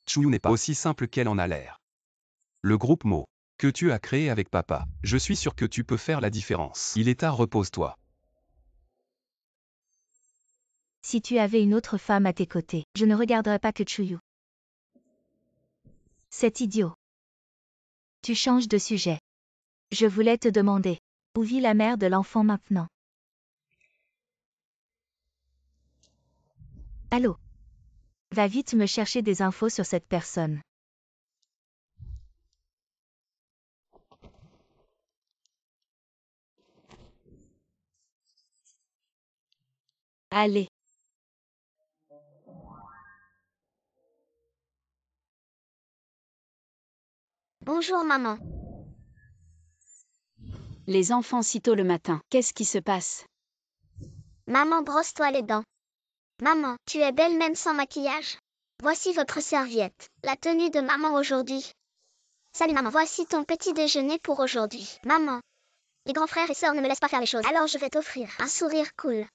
Chuyu n'est pas aussi simple qu'elle en a l'air. Le groupe Mo que tu as créé avec papa, je suis sûr que tu peux faire la différence. Il est tard, repose-toi. Si tu avais une autre femme à tes côtés, je ne regarderais pas que Chuyu. C'est idiot. Tu changes de sujet. Je voulais te demander, où vit la mère de l'enfant maintenant? Allô? Va vite me chercher des infos sur cette personne. Allez. Bonjour maman. Les enfants si tôt le matin. Qu'est-ce qui se passe? Maman, brosse-toi les dents. Maman, tu es belle même sans maquillage. Voici votre serviette. La tenue de maman aujourd'hui. Salut maman, voici ton petit déjeuner pour aujourd'hui. Maman, les grands frères et sœurs ne me laissent pas faire les choses. Alors je vais t'offrir un sourire cool.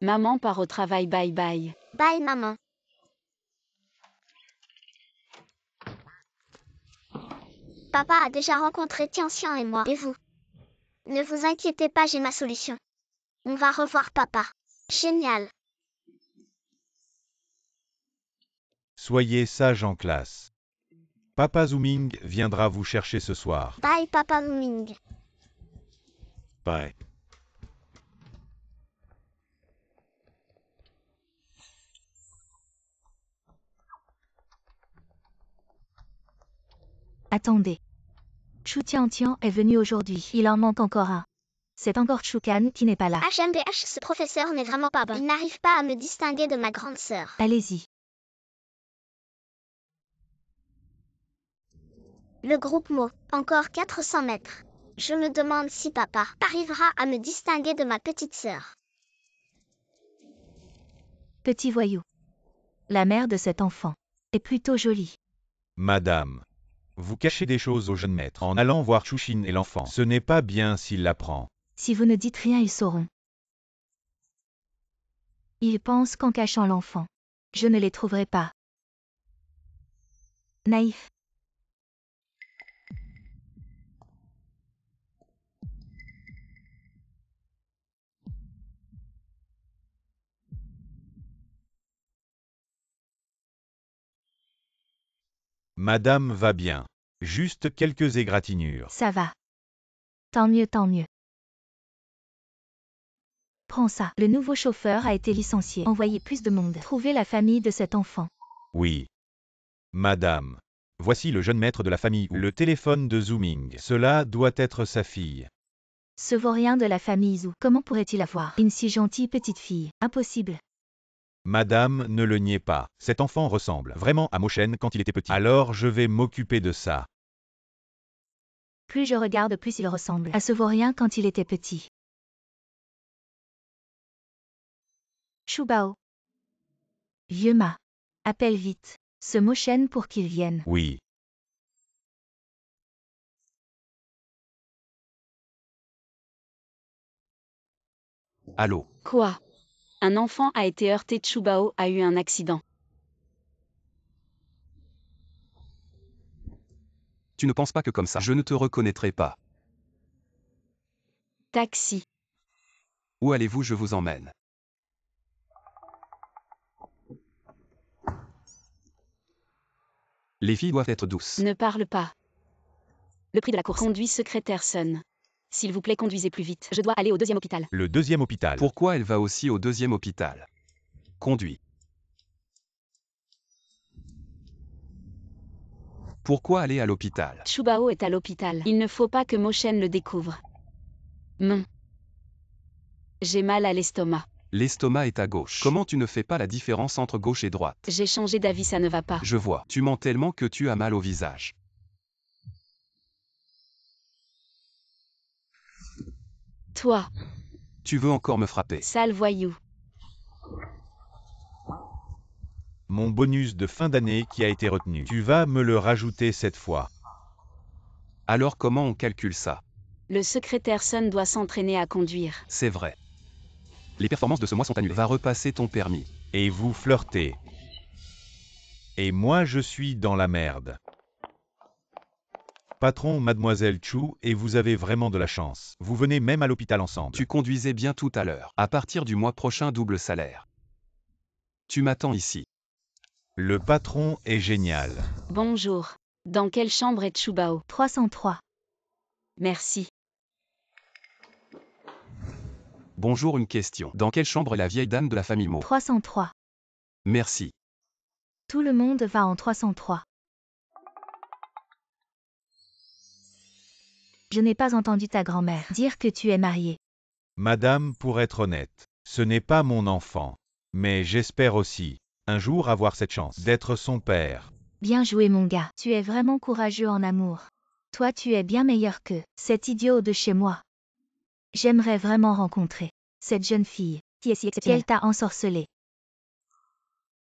Maman part au travail, bye bye. Bye maman. Papa a déjà rencontré Tianxian et moi. Et vous? Ne vous inquiétez pas, j'ai ma solution. On va revoir papa. Génial. Soyez sage en classe. Papa Zooming viendra vous chercher ce soir. Bye papa Ming. Bye. Attendez. Chu Tiantian est venu aujourd'hui. Il en manque encore un. C'est encore Chukan qui n'est pas là. HMBH, ce professeur n'est vraiment pas bon. Il n'arrive pas à me distinguer de ma grande sœur. Allez-y. Le groupe Mo, encore 400 mètres. Je me demande si papa arrivera à me distinguer de ma petite sœur. Petit voyou. La mère de cet enfant est plutôt jolie. Madame, vous cachez des choses au jeune maître en allant voir Chushin et l'enfant. Ce n'est pas bien s'il l'apprend. Si vous ne dites rien, ils sauront. Ils pensent qu'en cachant l'enfant, je ne les trouverai pas. Naïf. Madame va bien. Juste quelques égratignures. Ça va. Tant mieux, tant mieux. Prends ça. Le nouveau chauffeur a été licencié. Envoyez plus de monde. Trouvez la famille de cet enfant. Oui. Madame. Voici le jeune maître de la famille. Le téléphone de Zooming. Cela doit être sa fille. Ce vaurien de la famille Zhu. Comment pourrait-il avoir une si gentille petite fille? Impossible. Madame, ne le niez pas. Cet enfant ressemble vraiment à Moshen quand il était petit. Alors je vais m'occuper de ça. Plus je regarde, plus il ressemble à ce vaurien quand il était petit. Shubao. Vieux Ma. Appelle vite ce Moshen pour qu'il vienne. Oui. Allô? Quoi? Un enfant a été heurté. Chubao a eu un accident. Tu ne penses pas que comme ça, je ne te reconnaîtrai pas. Taxi. Où allez-vous? Je vous emmène. Les filles doivent être douces. Ne parle pas. Le prix de la course. Conduis secrétaire Sun. S'il vous plaît, conduisez plus vite. Je dois aller au deuxième hôpital. Le deuxième hôpital. Pourquoi elle va aussi au deuxième hôpital? Conduis. Pourquoi aller à l'hôpital? Chubao est à l'hôpital. Il ne faut pas que Moshen le découvre. J'ai mal à l'estomac. L'estomac est à gauche. Comment tu ne fais pas la différence entre gauche et droite? J'ai changé d'avis, ça ne va pas. Je vois. Tu mens tellement que tu as mal au visage. Toi, Tu veux encore me frapper? sale voyou. Mon bonus de fin d'année qui a été retenu. Tu vas me le rajouter cette fois. Alors comment on calcule ça? Le secrétaire Sun doit s'entraîner à conduire. C'est vrai. Les performances de ce mois sont annulées. Va repasser ton permis. Et vous flirtez. Et moi je suis dans la merde. Patron, mademoiselle Chu, et vous avez vraiment de la chance. Vous venez même à l'hôpital ensemble. Tu conduisais bien tout à l'heure. À partir du mois prochain, double salaire. Tu m'attends ici. Le patron est génial. Bonjour. Dans quelle chambre est Chubao? 303. Merci. Bonjour, une question. Dans quelle chambre est la vieille dame de la famille Mo? 303. Merci. Tout le monde va en 303. Je n'ai pas entendu ta grand-mère dire que tu es mariée. Madame, pour être honnête, ce n'est pas mon enfant. Mais j'espère aussi, un jour avoir cette chance d'être son père. Bien joué mon gars. Tu es vraiment courageux en amour. Toi tu es bien meilleur que cet idiot de chez moi. J'aimerais vraiment rencontrer cette jeune fille qui est si exceptionnelle. Elle t'a ensorcelé.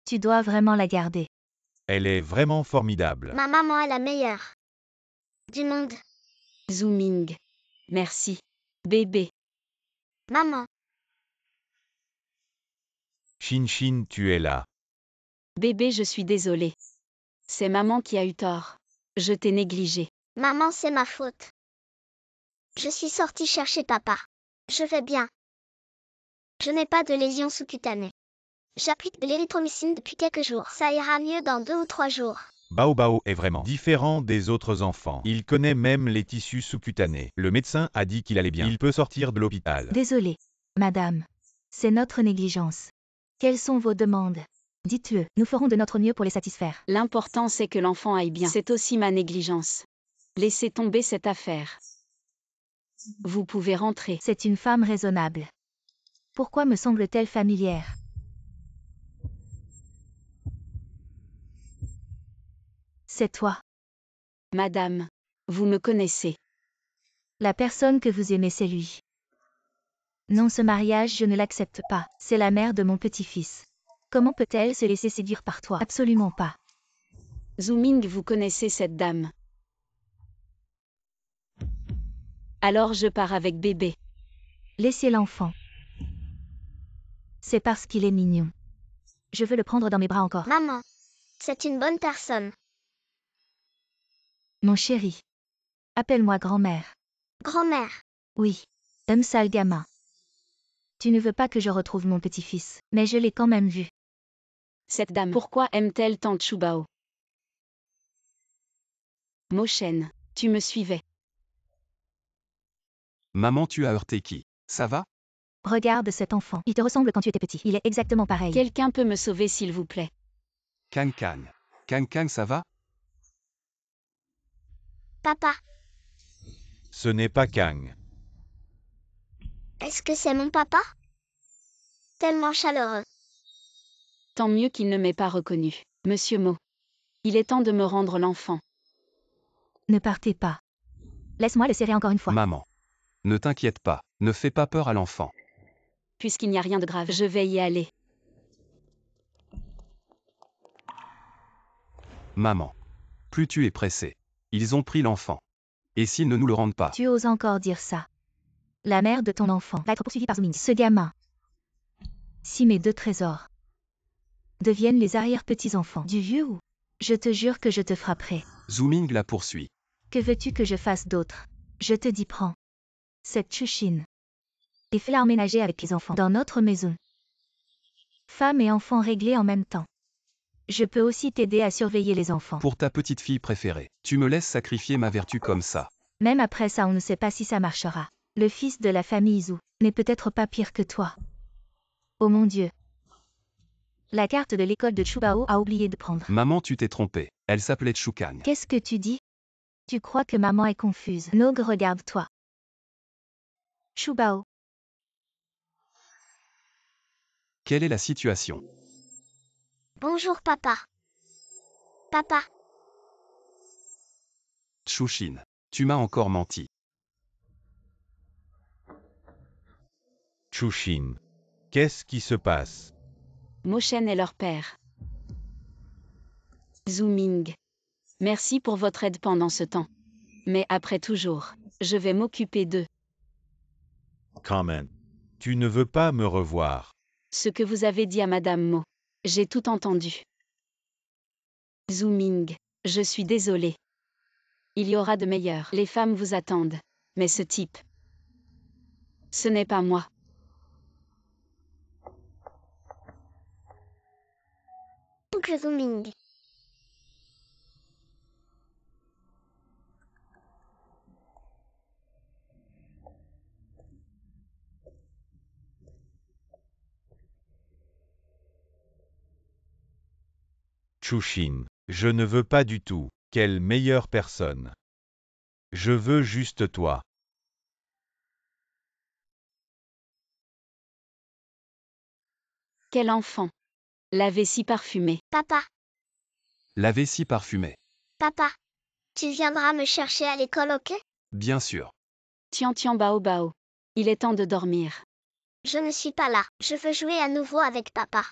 Tu dois vraiment la garder. Elle est vraiment formidable. Ma maman est la meilleure du monde. Zooming. Merci. Bébé. Maman, Shin Shin, tu es là. Bébé, je suis désolée. C'est maman qui a eu tort. Je t'ai négligé. maman, c'est ma faute. Je suis sortie chercher papa. Je vais bien. Je n'ai pas de lésions sous-cutanées. J'applique de l'érythromycine depuis quelques jours. Ça ira mieux dans 2 ou 3 jours. Bao Bao est vraiment différent des autres enfants. Il connaît même les tissus sous-cutanés. Le médecin a dit qu'il allait bien. Il peut sortir de l'hôpital. Désolée, madame. C'est notre négligence. Quelles sont vos demandes? Dites-le, nous ferons de notre mieux pour les satisfaire. L'important c'est que l'enfant aille bien. C'est aussi ma négligence. Laissez tomber cette affaire. Vous pouvez rentrer. C'est une femme raisonnable. Pourquoi me semble-t-elle familière? C'est toi. Madame, vous me connaissez. La personne que vous aimez, c'est lui. Non, ce mariage, je ne l'accepte pas. C'est la mère de mon petit-fils. Comment peut-elle se laisser séduire par toi? Absolument pas. Zooming, vous connaissez cette dame. Alors je pars avec bébé. Laissez l'enfant. C'est parce qu'il est mignon. Je veux le prendre dans mes bras encore. Maman, c'est une bonne personne. Mon chéri. Appelle-moi grand-mère. Grand-mère, Oui. Sale gamin. Tu ne veux pas que je retrouve mon petit-fils, mais je l'ai quand même vu. Cette dame, pourquoi aime-t-elle tant Chubao? Moshen, tu me suivais. Maman, tu as heurté qui? Ça va? Regarde cet enfant. Il te ressemble quand tu étais petit. Il est exactement pareil. Quelqu'un peut me sauver s'il vous plaît? Kang Kang. Kang Kang, ça va? papa, Ce n'est pas Kang. est-ce que c'est mon papa? Tellement chaleureux. Tant mieux qu'il ne m'ait pas reconnu. Monsieur Mo. Il est temps de me rendre l'enfant. Ne partez pas. Laisse-moi le serrer encore une fois. Maman. Ne t'inquiète pas. Ne fais pas peur à l'enfant. Puisqu'il n'y a rien de grave, je vais y aller. Maman. Plus tu es pressée. Ils ont pris l'enfant. Et s'ils ne nous le rendent pas? Tu oses encore dire ça. La mère de ton enfant va être poursuivie par Zooming. Ce gamin. Si mes 2 trésors deviennent les arrière-petits-enfants du vieux ou, je te jure que je te frapperai. Zooming la poursuit. Que veux-tu que je fasse d'autre? Je te dis prends cette Chushin et fais-la emménager avec les enfants dans notre maison. Femme et enfants réglés en même temps. Je peux aussi t'aider à surveiller les enfants. Pour ta petite fille préférée, tu me laisses sacrifier ma vertu comme ça. Même après ça, on ne sait pas si ça marchera. Le fils de la famille Zhu n'est peut-être pas pire que toi. Oh mon Dieu. La carte de l'école de Chubao a oublié de prendre. Maman, tu t'es trompée. Elle s'appelait Chukang. Qu'est-ce que tu dis? Tu crois que maman est confuse? Nog, regarde-toi. Chubao. Quelle est la situation? Bonjour papa. Papa, Chushin. Tu m'as encore menti. Chushin. Qu'est-ce qui se passe? Moshen est leur père. Zooming. Merci pour votre aide pendant ce temps. Mais après toujours, je vais m'occuper d'eux. Comment? Tu ne veux pas me revoir. Ce que vous avez dit à Madame Mo. J'ai tout entendu. Zooming. Je suis désolée. Il y aura de meilleurs. Les femmes vous attendent. Mais ce type. Ce n'est pas moi. oncle Zooming. Chushin. Je ne veux pas du tout. Quelle meilleure personne. Je veux juste toi. Quel enfant. La vessie parfumée. Papa, La vessie parfumée. papa, tu viendras me chercher à l'école, ok? Bien sûr. Tian Tian Bao Bao. Il est temps de dormir. Je ne suis pas là. Je veux jouer à nouveau avec papa.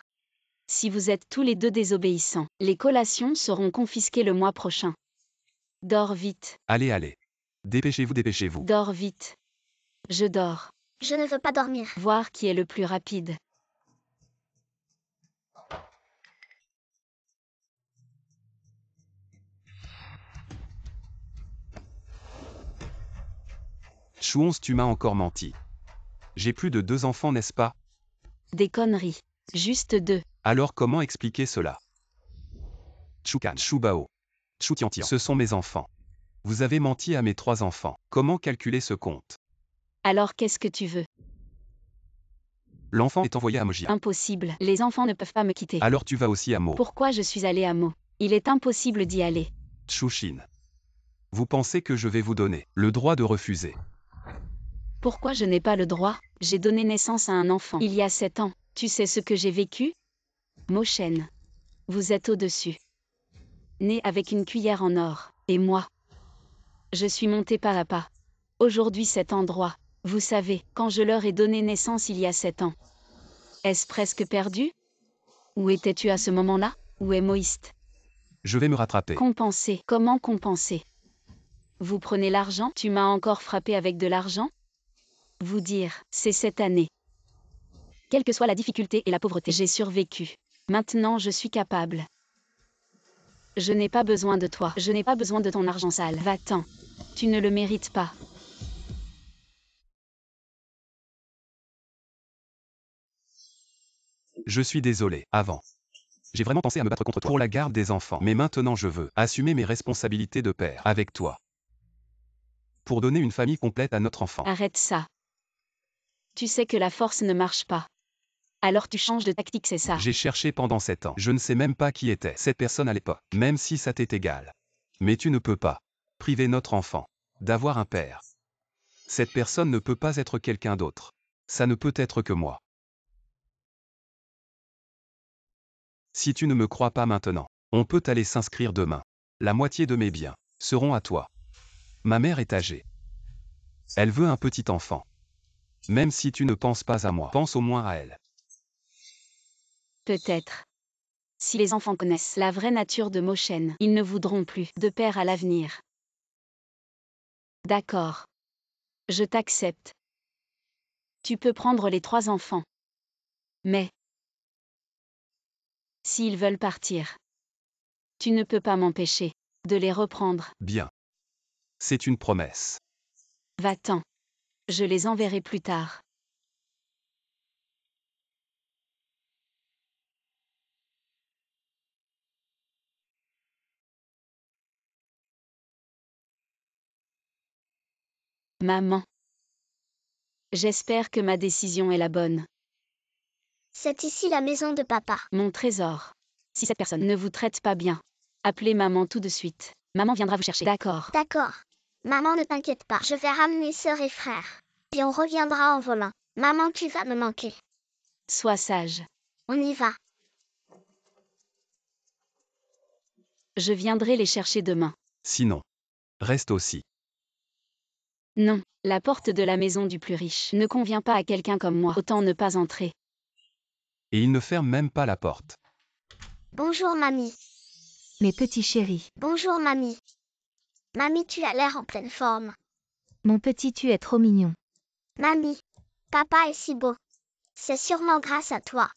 Si vous êtes tous les deux désobéissants, les collations seront confisquées le mois prochain. Dors vite. Allez, allez. Dépêchez-vous, dépêchez-vous. Dors vite. Je dors. Je ne veux pas dormir. Voir qui est le plus rapide. Chouons, tu m'as encore menti. J'ai plus de 2 enfants, n'est-ce pas? Des conneries. Juste 2. Alors comment expliquer cela? Chukan, Chubao, Chutiantian, ce sont mes enfants. Vous avez menti à mes 3 enfants. Comment calculer ce compte? Alors qu'est-ce que tu veux? L'enfant est envoyé à Mojia. Impossible. Les enfants ne peuvent pas me quitter. Alors tu vas aussi à Mo. Pourquoi je suis allée à Mo? Il est impossible d'y aller. Chushin. Vous pensez que je vais vous donner le droit de refuser? Pourquoi je n'ai pas le droit? J'ai donné naissance à un enfant il y a 7 ans. Tu sais ce que j'ai vécu? Moshen. Vous êtes au-dessus. Né avec une cuillère en or. Et moi? Je suis montée pas à pas. Aujourd'hui cet endroit. Vous savez, quand je leur ai donné naissance il y a 7 ans. Est-ce presque perdu? Où étais-tu à ce moment-là? Où est Moïste? Je vais me rattraper. Compenser. Comment compenser? Vous prenez l'argent? Tu m'as encore frappé avec de l'argent? Vous dire, c'est cette année. Quelle que soit la difficulté et la pauvreté, j'ai survécu. Maintenant je suis capable. Je n'ai pas besoin de toi. Je n'ai pas besoin de ton argent sale. Va-t'en. Tu ne le mérites pas. Je suis désolé. Avant, j'ai vraiment pensé à me battre contre toi pour la garde des enfants. Mais maintenant je veux assumer mes responsabilités de père avec toi. Pour donner une famille complète à notre enfant. Arrête ça. Tu sais que la force ne marche pas. Alors tu changes de tactique, c'est ça. J'ai cherché pendant 7 ans. Je ne sais même pas qui était cette personne à l'époque, même si ça t'est égal. Mais tu ne peux pas priver notre enfant d'avoir un père. Cette personne ne peut pas être quelqu'un d'autre. Ça ne peut être que moi. Si tu ne me crois pas maintenant, on peut aller s'inscrire demain. La moitié de mes biens seront à toi. Ma mère est âgée. Elle veut un petit enfant. Même si tu ne penses pas à moi, pense au moins à elle. Peut-être. Si les enfants connaissent la vraie nature de Moshen, ils ne voudront plus de père à l'avenir. D'accord. Je t'accepte. Tu peux prendre les 3 enfants. Mais, s'ils veulent partir, tu ne peux pas m'empêcher de les reprendre. Bien. C'est une promesse. Va-t'en. Je les enverrai plus tard. Maman. J'espère que ma décision est la bonne. C'est ici la maison de papa. Mon trésor. Si cette personne ne vous traite pas bien, appelez maman tout de suite. Maman viendra vous chercher. D'accord. D'accord. Maman, ne t'inquiète pas. Je vais ramener sœur et frère. Puis on reviendra en volant. Maman, tu vas me manquer. Sois sage. On y va. Je viendrai les chercher demain. Sinon, reste aussi. Non, la porte de la maison du plus riche ne convient pas à quelqu'un comme moi. Autant ne pas entrer. Et il ne ferme même pas la porte. Bonjour, mamie. Mes petits chéris, Bonjour, mamie. Mamie, tu as l'air en pleine forme. mon petit tu es trop mignon. Mamie, papa est si beau. C'est sûrement grâce à toi.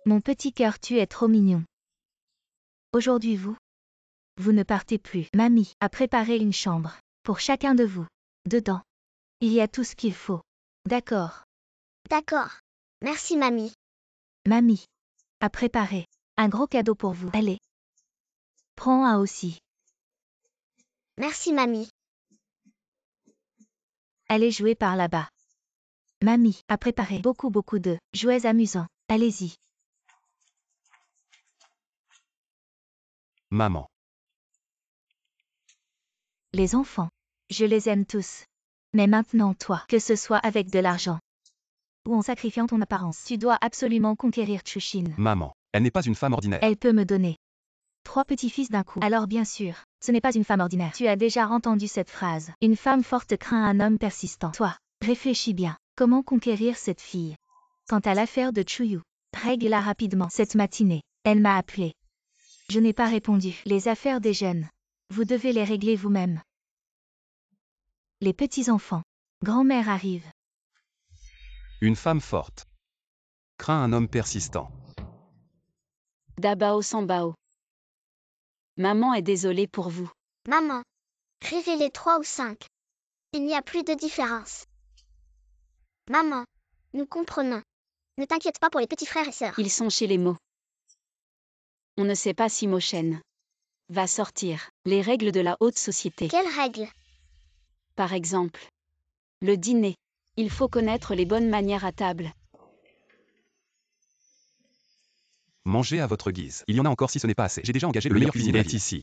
Mon petit cœur tu es trop mignon. Aujourd'hui vous ne partez plus. Mamie a préparé une chambre pour chacun de vous. Dedans, il y a tout ce qu'il faut. D'accord. D'accord. Merci, mamie. Mamie a préparé un gros cadeau pour vous. Allez. Prends un aussi. Merci, mamie. Allez jouer par là-bas. Mamie a préparé beaucoup de jouets amusants. Allez-y. Maman. Les enfants, je les aime tous. Mais maintenant toi, que ce soit avec de l'argent ou en sacrifiant ton apparence, tu dois absolument conquérir Chushin. Maman. Elle n'est pas une femme ordinaire. Elle peut me donner 3 petits-fils d'un coup. Alors bien sûr, ce n'est pas une femme ordinaire. Tu as déjà entendu cette phrase. Une femme forte craint un homme persistant. Toi, réfléchis bien. Comment conquérir cette fille? Quant à l'affaire de Chuyu, règle-la rapidement. Cette matinée, elle m'a appelé. Je n'ai pas répondu. Les affaires des jeunes, vous devez les régler vous-même. Les petits-enfants. Grand-mère arrive. Une femme forte craint un homme persistant. Dabao Sambao. Maman est désolée pour vous. Maman. Révélez 3 ou 5. Il n'y a plus de différence. Maman. Nous comprenons. Ne t'inquiète pas pour les petits frères et sœurs. Ils sont chez les mots. On ne sait pas si Moshen va sortir. Les règles de la haute société. Quelles règles? Par exemple, le dîner. Il faut connaître les bonnes manières à table. Mangez à votre guise. Il y en a encore si ce n'est pas assez. J'ai déjà engagé le meilleur cuisinier est ici.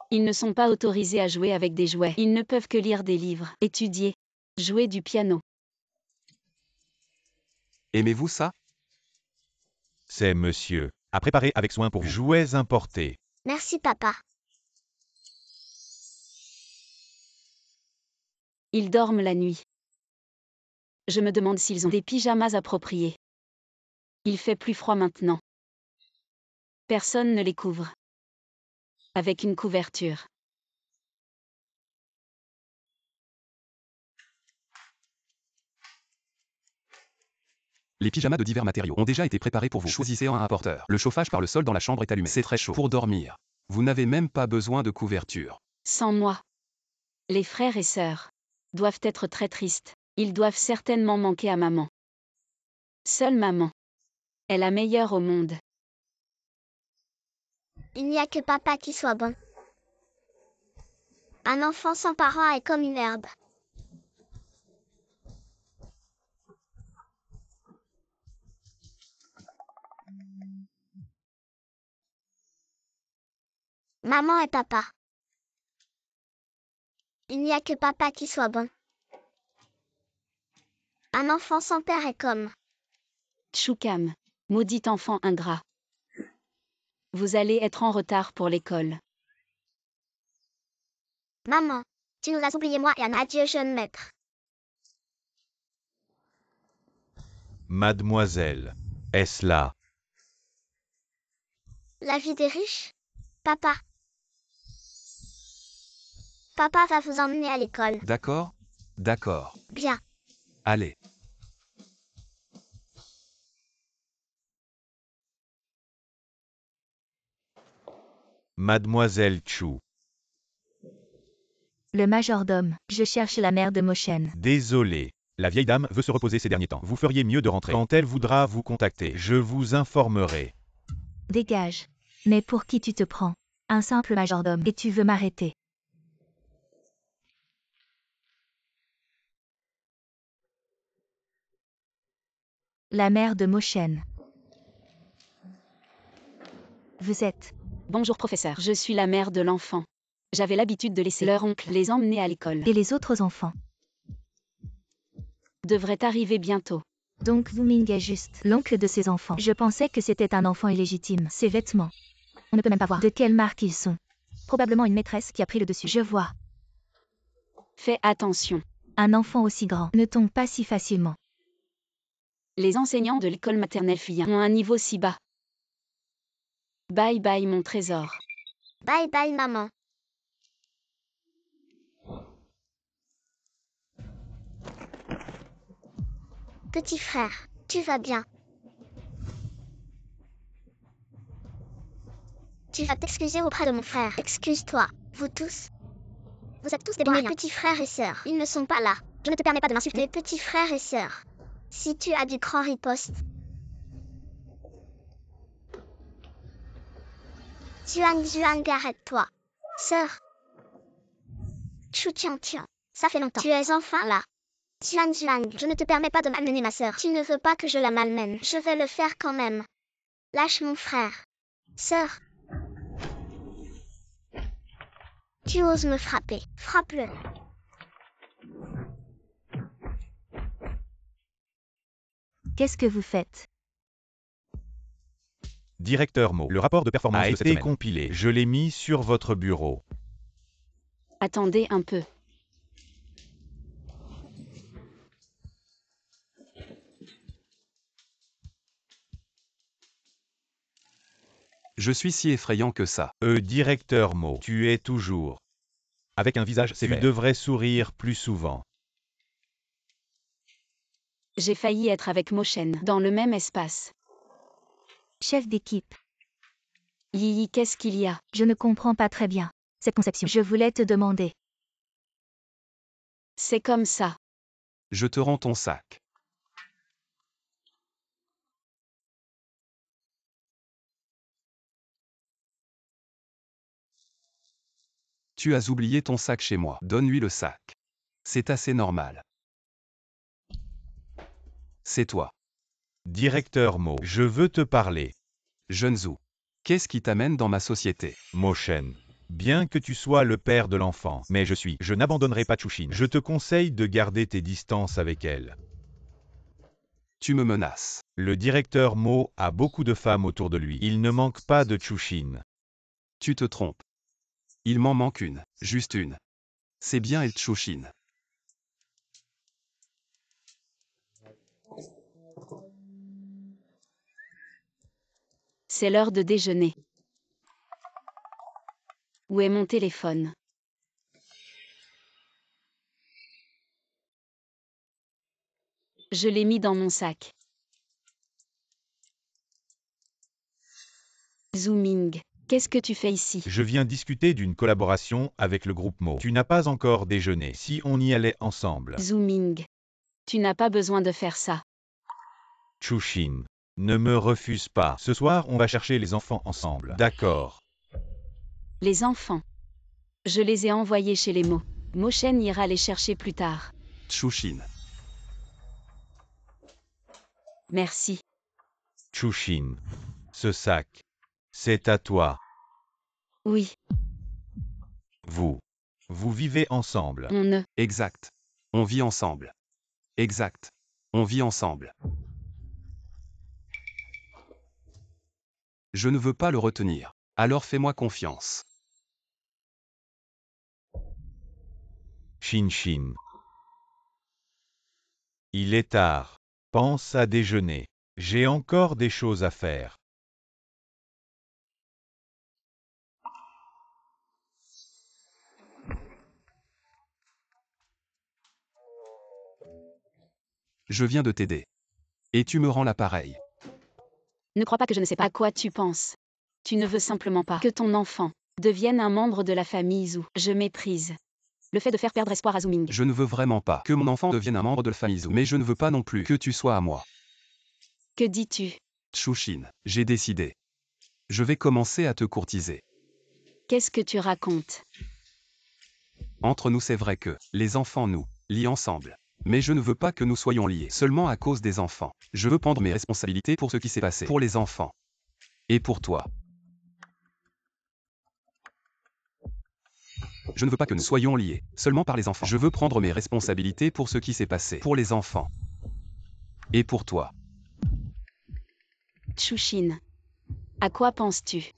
Ils ne sont pas autorisés à jouer avec des jouets. Ils ne peuvent que lire des livres, étudier, jouer du piano. Aimez-vous ça? C'est monsieur. À préparer avec soin pour vous. Jouets importés. Merci, papa. Ils dorment la nuit. Je me demande s'ils ont des pyjamas appropriés. Il fait plus froid maintenant. Personne ne les couvre. Avec une couverture. Les pyjamas de divers matériaux ont déjà été préparés pour vous. Choisissez un porteur. Le chauffage par le sol dans la chambre est allumé. C'est très chaud. Pour dormir, vous n'avez même pas besoin de couverture. Sans moi. Les frères et sœurs doivent être très tristes. Ils doivent certainement manquer à maman. Seule maman est la meilleure au monde. Il n'y a que papa qui soit bon. Un enfant sans parents est comme une herbe. Maman et papa. Il n'y a que papa qui soit bon. Un enfant sans père est comme. Choukam, maudit enfant ingrat. Vous allez être en retard pour l'école. Maman, tu nous as oubliés moi et Anna. Adieu jeune maître. Mademoiselle. Est-ce là? La vie des riches? Papa. Papa va vous emmener à l'école. D'accord? D'accord. Bien. Allez. Mademoiselle Chu. Le majordome, je cherche la mère de Moshen. Désolé. La vieille dame veut se reposer ces derniers temps. Vous feriez mieux de rentrer. Quand elle voudra vous contacter, je vous informerai. Dégage. Mais pour qui tu te prends? Un simple majordome et tu veux m'arrêter. La mère de Moshen. Vous êtes... Bonjour professeur, je suis la mère de l'enfant. J'avais l'habitude de laisser leur oncle les emmener à l'école. Et les autres enfants? Devrait arriver bientôt. Donc Wuming est juste l'oncle de ces enfants. Je pensais que c'était un enfant illégitime. Ses vêtements. On ne peut même pas voir de quelle marque ils sont. Probablement une maîtresse qui a pris le dessus. Je vois. Fais attention. Un enfant aussi grand ne tombe pas si facilement. Les enseignants de l'école maternelle Fuyin ont un niveau si bas. Bye bye mon trésor. Bye bye maman. Petit frère, tu vas bien? Tu vas t'excuser auprès de mon frère. Excuse-toi, vous tous. Vous êtes tous des moyens. Mes petits frères et sœurs, ils ne sont pas là. Je ne te permets pas de m'insulter. Mes petits frères et sœurs, si tu as du cran riposte. Zhuang, arrête-toi. Sœur. Chou tian, ça fait longtemps. Tu es enfin là. Zhuang, je ne te permets pas de malmener ma sœur. Tu ne veux pas que je la malmène. Je vais le faire quand même. Lâche mon frère. Sœur. Tu oses me frapper. Frappe-le. Qu'est-ce que vous faites? Directeur Mo. Le rapport de performance A de cette été semaine compilé. Je l'ai mis sur votre bureau. Attendez un peu. Je suis si effrayant que ça. Directeur Mo. Tu es toujours. Avec un visage sévère. Tu devrais sourire plus souvent. J'ai failli être avec Moshen dans le même espace. Chef d'équipe. Yi, qu'est-ce qu'il y a? Je ne comprends pas très bien cette conception. Je voulais te demander. C'est comme ça. Je te rends ton sac. Tu as oublié ton sac chez moi. Donne-lui le sac. C'est assez normal. C'est toi. Directeur Mo. Je veux te parler. Jeune Zhu. Qu'est-ce qui t'amène dans ma société? Moshen. Bien que tu sois le père de l'enfant, mais je n'abandonnerai pas Chushin. Je te conseille de garder tes distances avec elle. Tu me menaces. Le directeur Mo a beaucoup de femmes autour de lui. Il ne manque pas de Chushin. Tu te trompes. Il m'en manque une. Juste une. C'est bien El Chushin. C'est l'heure de déjeuner. Où est mon téléphone? Je l'ai mis dans mon sac. Zooming. Qu'est-ce que tu fais ici? Je viens discuter d'une collaboration avec le groupe Mo. Tu n'as pas encore déjeuné. Si on y allait ensemble. Zooming. Tu n'as pas besoin de faire ça. Chushin. Ne me refuse pas. Ce soir, on va chercher les enfants ensemble. D'accord. Les enfants. Je les ai envoyés chez les Mo. Moshen ira les chercher plus tard. Chushin. Merci. Chushin. Ce sac. C'est à toi. Oui, Vous. Vous vivez ensemble. on ne. Exact. On vit ensemble. Exact. On vit ensemble. Je ne veux pas le retenir. Alors fais-moi confiance. Shin Shin. Il est tard. Pense à déjeuner. J'ai encore des choses à faire. Je viens de t'aider. Et tu me rends l'appareil. Ne crois pas que je ne sais pas à quoi tu penses. Tu ne veux simplement pas que ton enfant devienne un membre de la famille Zhu. Je méprise le fait de faire perdre espoir à Zooming. Je ne veux vraiment pas que mon enfant devienne un membre de la famille Zhu. Mais je ne veux pas non plus que tu sois à moi. Que dis-tu? Chushin, j'ai décidé. Je vais commencer à te courtiser. Qu'est-ce que tu racontes? Entre nous, c'est vrai que les enfants nous lient ensemble. Mais je ne veux pas que nous soyons liés seulement à cause des enfants. Je veux prendre mes responsabilités pour ce qui s'est passé pour les enfants. Et pour toi. Je ne veux pas que nous soyons liés seulement par les enfants. Je veux prendre mes responsabilités pour ce qui s'est passé pour les enfants. Et pour toi. Chushin. À quoi penses-tu?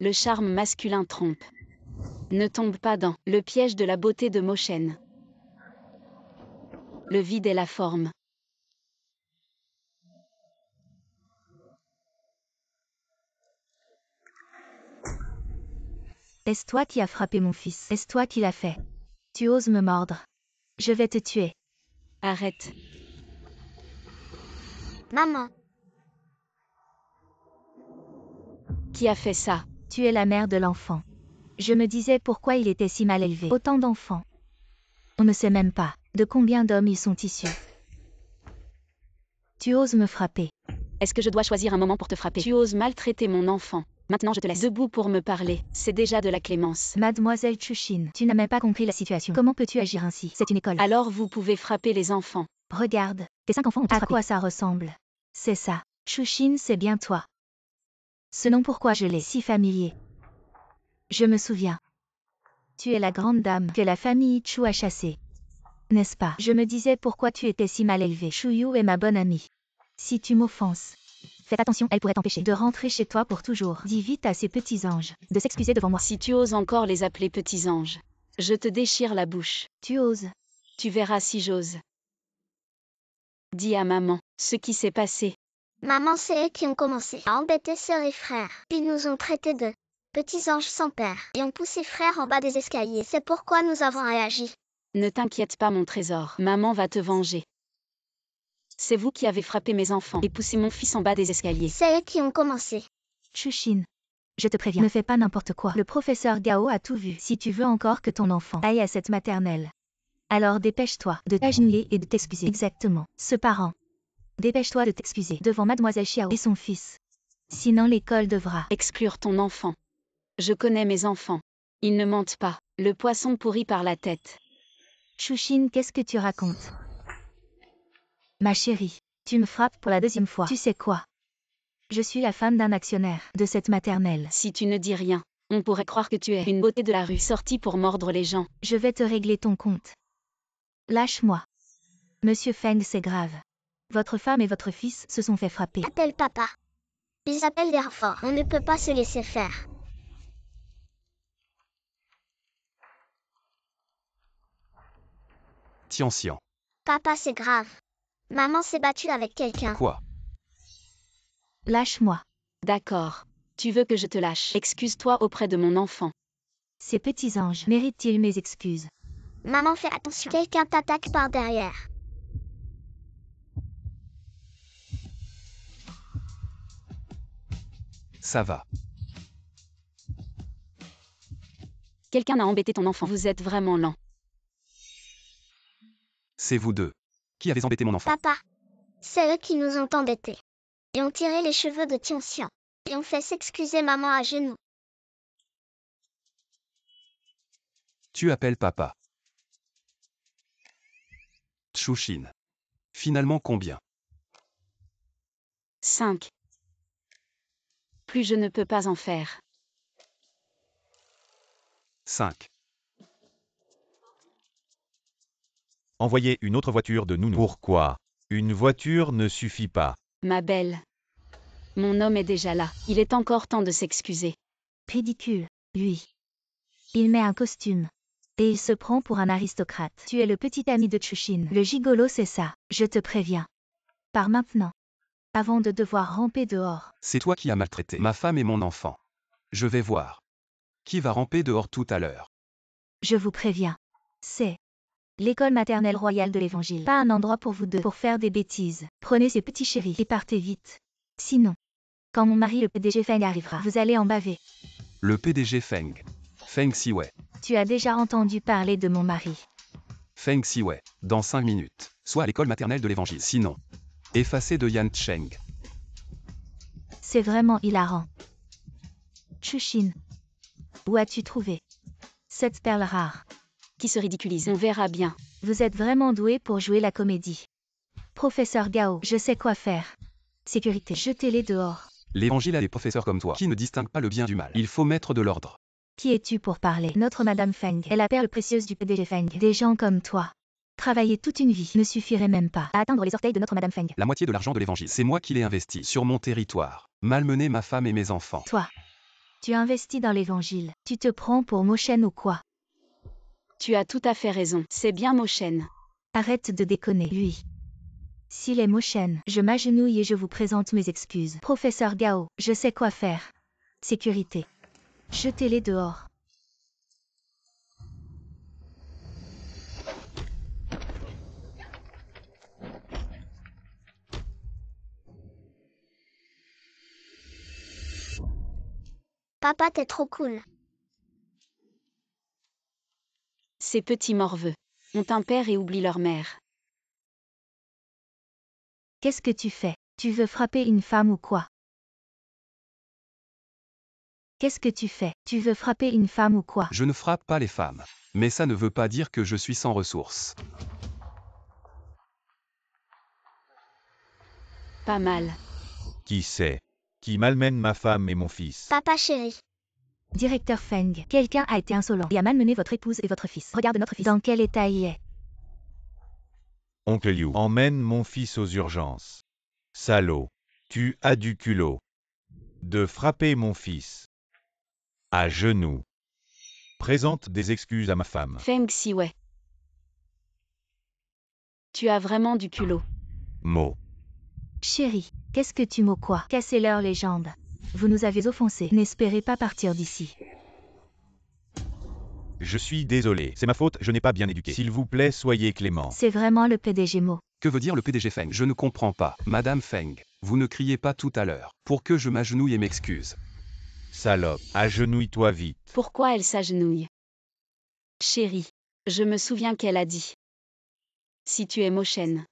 Le charme masculin trompe. Ne tombe pas dans le piège de la beauté de Moshen. Le vide est la forme. Est-ce toi qui as frappé mon fils? Est-ce toi qui l'as fait? Tu oses me mordre? Je vais te tuer. Arrête. Maman, Qui a fait ça? Tu es la mère de l'enfant. Je me disais pourquoi il était si mal élevé. Autant d'enfants. On ne sait même pas de combien d'hommes ils sont issus. Tu oses me frapper. Est-ce que je dois choisir un moment pour te frapper? Tu oses maltraiter mon enfant. Maintenant je te laisse debout pour me parler. C'est déjà de la clémence. Mademoiselle Chushin, tu n'as même pas compris la situation. Comment peux-tu agir ainsi? C'est une école. Alors vous pouvez frapper les enfants. Regarde, tes 5 enfants ont tous frappé. À quoi ça ressemble? C'est ça. Chushin, c'est bien toi. Ce nom pourquoi je l'ai si familier. Je me souviens. Tu es la grande dame que la famille Chu a chassée. N'est-ce pas? Je me disais pourquoi tu étais si mal élevée. Chuyu est ma bonne amie. Si tu m'offenses, fais attention, elle pourrait t'empêcher de rentrer chez toi pour toujours. Dis vite à ces petits anges de s'excuser devant moi. Si tu oses encore les appeler petits anges, je te déchire la bouche. Tu oses. Tu verras si j'ose. Dis à maman ce qui s'est passé. maman, c'est eux qui ont commencé à embêter sœurs et frères. Ils nous ont traités de petits anges sans père et ont poussé frère en bas des escaliers. C'est pourquoi nous avons réagi. Ne t'inquiète pas mon trésor, maman va te venger. C'est vous qui avez frappé mes enfants et poussé mon fils en bas des escaliers. C'est eux qui ont commencé. Chushin. Je te préviens, ne fais pas n'importe quoi. Le professeur Gao a tout vu. Si tu veux encore que ton enfant aille à cette maternelle, alors dépêche-toi de t'agenouiller et de t'excuser. Exactement. Ce parent. Dépêche-toi de t'excuser devant mademoiselle Xiao et son fils. Sinon l'école devra Exclure ton enfant. Je connais mes enfants. Ils ne mentent pas. Le poisson pourri par la tête. Chushin, qu'est-ce que tu racontes? Ma chérie, tu me frappes pour la 2e fois. Tu sais quoi? Je suis la femme d'un actionnaire de cette maternelle. Si tu ne dis rien, on pourrait croire que tu es une beauté de la rue sortie pour mordre les gens. Je vais te régler ton compte. Lâche-moi. Monsieur Feng, c'est grave. Votre femme et votre fils se sont fait frapper. Appelle papa. Ils appellent des renforts. On ne peut pas se laisser faire. Tianxian. Papa, c'est grave. Maman s'est battue avec quelqu'un. Quoi? Lâche-moi. D'accord. Tu veux que je te lâche. Excuse-toi auprès de mon enfant. Ces petits anges méritent-ils mes excuses? Maman, fais attention. Quelqu'un t'attaque par derrière. Ça va. Quelqu'un a embêté ton enfant. Vous êtes vraiment lent. C'est vous deux. Qui avez embêté mon enfant? Papa, c'est eux qui nous ont embêtés. Ils ont tiré les cheveux de Tianxian. Ils ont fait s'excuser maman à genoux. Tu appelles papa. Chouchine. Finalement combien? 5. Plus je ne peux pas en faire. 5. Envoyez une autre voiture de nounou. Pourquoi? Une voiture ne suffit pas. Ma belle. Mon homme est déjà là. Il est encore temps de s'excuser. Ridicule, lui. Il met un costume. Et il se prend pour un aristocrate. Tu es le petit ami de Chushin. Le gigolo, c'est ça, je te préviens. Par maintenant. Avant de devoir ramper dehors. C'est toi qui as maltraité ma femme et mon enfant. Je vais voir. Qui va ramper dehors tout à l'heure? Je vous préviens. C'est l'école maternelle royale de l'Évangile. Pas un endroit pour vous deux pour faire des bêtises. Prenez ces petits chéris et partez vite. Sinon, quand mon mari le PDG Feng arrivera, vous allez en baver. Le PDG Feng. Feng Siwei. Tu as déjà entendu parler de mon mari. Feng Siwei. Dans 5 minutes. Soit à l'école maternelle de l'Évangile. Sinon. Effacé de Yan Cheng. C'est vraiment hilarant. Chushin. Où as-tu trouvé cette perle rare? Qui se ridiculise. On verra bien. Vous êtes vraiment doué pour jouer la comédie. Professeur Gao, je sais quoi faire. Sécurité, jetez-les dehors. L'Évangile a des professeurs comme toi qui ne distinguent pas le bien du mal. Il faut mettre de l'ordre. Qui es-tu pour parler? Notre Madame Feng est la perle précieuse du PDG Feng. Des gens comme toi. Travailler toute une vie ne suffirait même pas à atteindre les orteils de notre Madame Feng. La moitié de l'argent de l'Évangile, c'est moi qui l'ai investi sur mon territoire. Malmener ma femme et mes enfants. Toi. Tu investis dans l'Évangile. Tu te prends pour Moshen ou quoi? Tu as tout à fait raison. C'est bien Moshen. Arrête de déconner, lui. S'il est Moshen, je m'agenouille et je vous présente mes excuses. Professeur Gao, je sais quoi faire. Sécurité. Jetez-les dehors. Papa, t'es trop cool. Ces petits morveux ont un père et oublient leur mère. Qu'est-ce que tu fais? Tu veux frapper une femme ou quoi? Qu'est-ce que tu fais? Tu veux frapper une femme ou quoi? Je ne frappe pas les femmes. Mais ça ne veut pas dire que je suis sans ressources. Pas mal. Qui c'est? Qui malmène ma femme et mon fils? Papa chéri. Directeur Feng, quelqu'un a été insolent et a malmené votre épouse et votre fils. Regarde notre fils. Dans quel état il est? Oncle Liu, emmène mon fils aux urgences. Salaud. Tu as du culot. De frapper mon fils. À genoux. Présente des excuses à ma femme. Feng Siwei. Tu as vraiment du culot. Mot. Chérie, qu'est-ce que tu m'as quoi? Cassez-leur les jambes. Vous nous avez offensés. N'espérez pas partir d'ici. Je suis désolé, c'est ma faute, je n'ai pas bien éduqué. S'il vous plaît, soyez clément. C'est vraiment le PDG Mo. Que veut dire le PDG Feng? Je ne comprends pas. Madame Feng, vous ne criez pas tout à l'heure. Pour que je m'agenouille et m'excuse. Salope, agenouille-toi vite. Pourquoi elle s'agenouille? Chérie, je me souviens qu'elle a dit. Si tu es Moshen.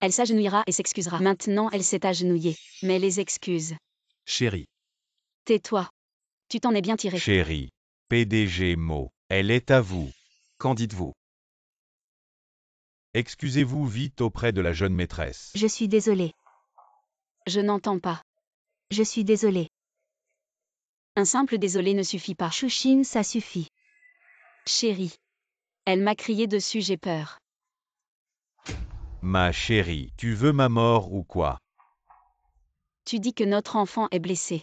Elle s'agenouillera et s'excusera. Maintenant elle s'est agenouillée. Mais les excuses. Chérie. Tais-toi. Tu t'en es bien tiré. Chérie. PDG Mo. Elle est à vous. Qu'en dites-vous? Excusez-vous vite auprès de la jeune maîtresse. Je suis désolée. Je n'entends pas. Je suis désolée. Un simple désolé ne suffit pas. Chushin, ça suffit. Chérie. Elle m'a crié dessus, j'ai peur. Ma chérie, tu veux ma mort ou quoi? Tu dis que notre enfant est blessé.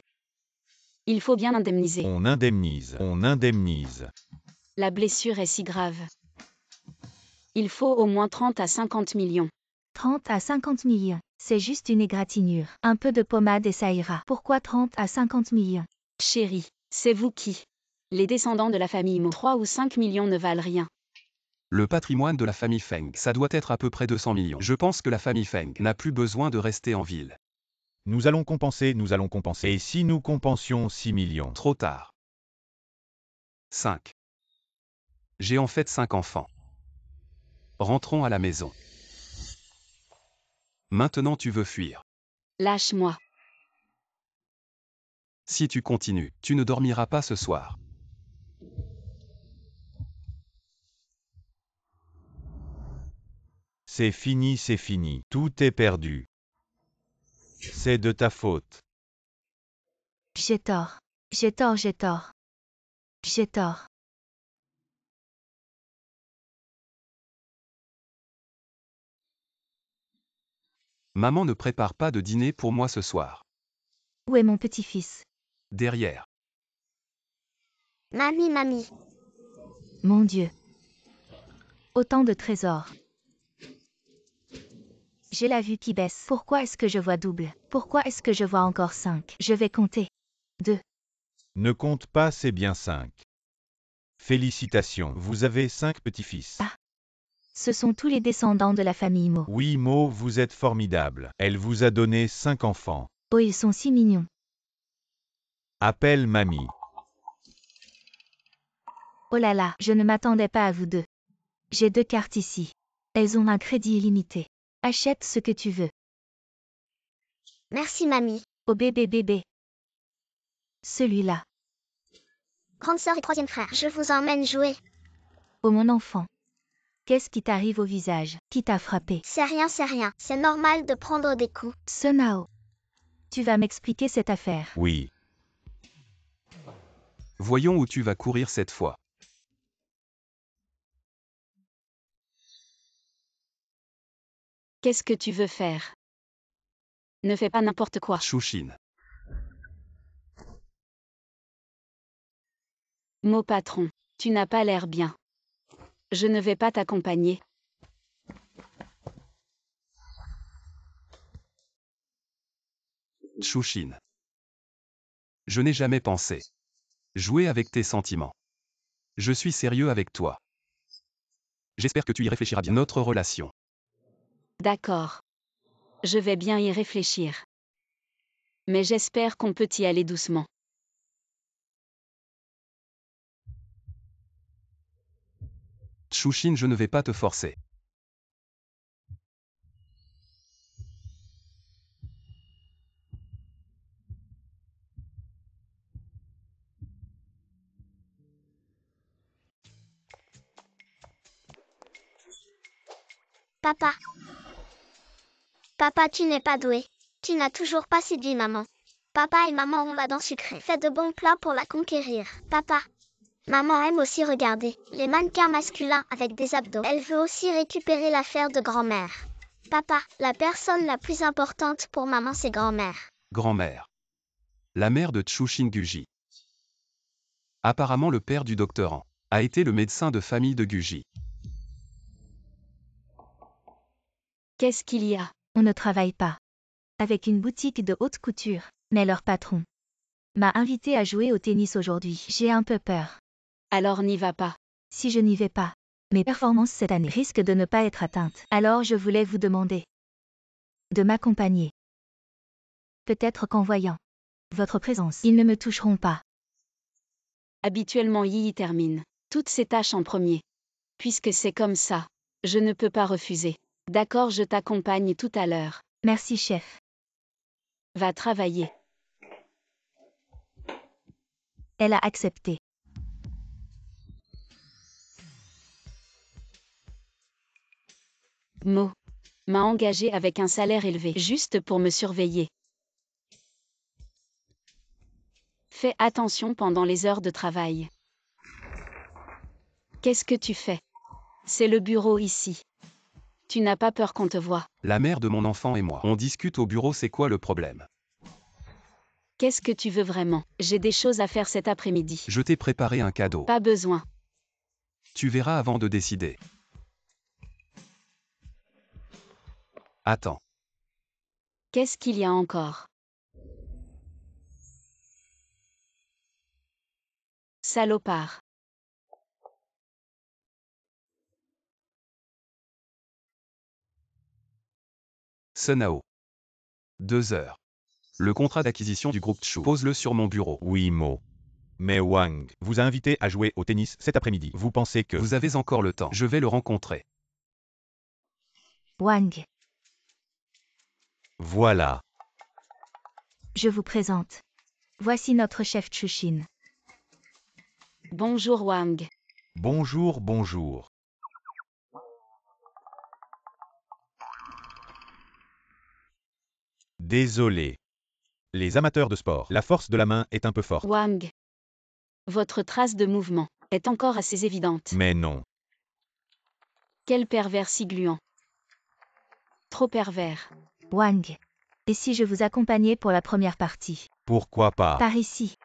Il faut bien indemniser. On indemnise, on indemnise. La blessure est si grave. Il faut au moins 30 à 50 millions. 30 à 50 millions. C'est juste une égratignure. Un peu de pommade et ça ira. Pourquoi 30 à 50 millions? Chérie, c'est vous qui. Les descendants de la famille Mo. 3 ou 5 millions ne valent rien. Le patrimoine de la famille Feng, ça doit être à peu près 200 millions. Je pense que la famille Feng n'a plus besoin de rester en ville. Nous allons compenser. Et si nous compensions 6 millions? Trop tard. 5. J'ai en fait 5 enfants. Rentrons à la maison. Maintenant tu veux fuir. Lâche-moi. Si tu continues, tu ne dormiras pas ce soir. C'est fini. Tout est perdu. C'est de ta faute. J'ai tort. J'ai tort. J'ai tort. Maman ne prépare pas de dîner pour moi ce soir. Où est mon petit-fils? Derrière. Mamie. Mon Dieu. Autant de trésors. J'ai la vue qui baisse. Pourquoi est-ce que je vois double? Pourquoi est-ce que je vois encore 5? Je vais compter. 2. Ne compte pas, c'est bien 5. Félicitations, vous avez 5 petits-fils. Ah. Ce sont tous les descendants de la famille Mo. Oui, Mo, vous êtes formidable. Elle vous a donné 5 enfants. Oh, ils sont si mignons. Appelle mamie. Oh là là, je ne m'attendais pas à vous deux. J'ai 2 cartes ici. Elles ont un crédit illimité. Achète ce que tu veux. Merci mamie. Oh bébé. Celui-là. Grande sœur et troisième frère, je vous emmène jouer. Oh mon enfant. Qu'est-ce qui t'arrive au visage? Qui t'a frappé? C'est rien. C'est normal de prendre des coups. Sonao. Tu vas m'expliquer cette affaire. Oui. Voyons où tu vas courir cette fois. Qu'est-ce que tu veux faire? Ne fais pas n'importe quoi. Chouchine. Mo patron, tu n'as pas l'air bien. Je ne vais pas t'accompagner. Chouchine. Je n'ai jamais pensé jouer avec tes sentiments. Je suis sérieux avec toi. J'espère que tu y réfléchiras bien. Notre relation. D'accord. Je vais bien y réfléchir. Mais j'espère qu'on peut y aller doucement. Chouchine, je ne vais pas te forcer. Papa. Papa, tu n'es pas doué. Tu n'as toujours pas séduit maman. Papa et maman ont la dent sucrée. Fais de bons plats pour la conquérir. Papa. Maman aime aussi regarder les mannequins masculins avec des abdos. Elle veut aussi récupérer l'affaire de grand-mère. Papa, la personne la plus importante pour maman, c'est grand-mère. Grand-mère. La mère de Chouchine Guji. Apparemment le père du docteur An a été le médecin de famille de Guji. Qu'est-ce qu'il y a? On ne travaille pas. Avec une boutique de haute couture. Mais leur patron m'a invité à jouer au tennis aujourd'hui. J'ai un peu peur. Alors n'y va pas. Si je n'y vais pas, mes performances cette année risquent de ne pas être atteintes. Alors je voulais vous demander de m'accompagner. Peut-être qu'en voyant votre présence, ils ne me toucheront pas. Habituellement Yi termine toutes ses tâches en premier. Puisque c'est comme ça, je ne peux pas refuser. D'accord, je t'accompagne tout à l'heure. Merci chef. Va travailler. Elle a accepté. Mo m'a engagé avec un salaire élevé juste pour me surveiller. Fais attention pendant les heures de travail. Qu'est-ce que tu fais? C'est le bureau ici. Tu n'as pas peur qu'on te voie? La mère de mon enfant et moi. On discute au bureau, c'est quoi le problème? Qu'est-ce que tu veux vraiment? J'ai des choses à faire cet après-midi. Je t'ai préparé un cadeau. Pas besoin. Tu verras avant de décider. Attends. Qu'est-ce qu'il y a encore? Salopard. Sunao. 2 heures. Le contrat d'acquisition du groupe Chu. Pose-le sur mon bureau. Oui, Mo. Mais Wang vous a invité à jouer au tennis cet après-midi. Vous pensez que... Vous avez encore le temps. Je vais le rencontrer. Wang, Voilà. je vous présente. Voici notre chef Chushin. Bonjour Wang. Bonjour, bonjour. Désolé. Les amateurs de sport, la force de la main est un peu forte. Wang. Votre trace de mouvement est encore assez évidente. Mais non. Quel pervers si gluant. Trop pervers. Wang. Et si je vous accompagnais pour la première partie? Pourquoi pas? Par ici.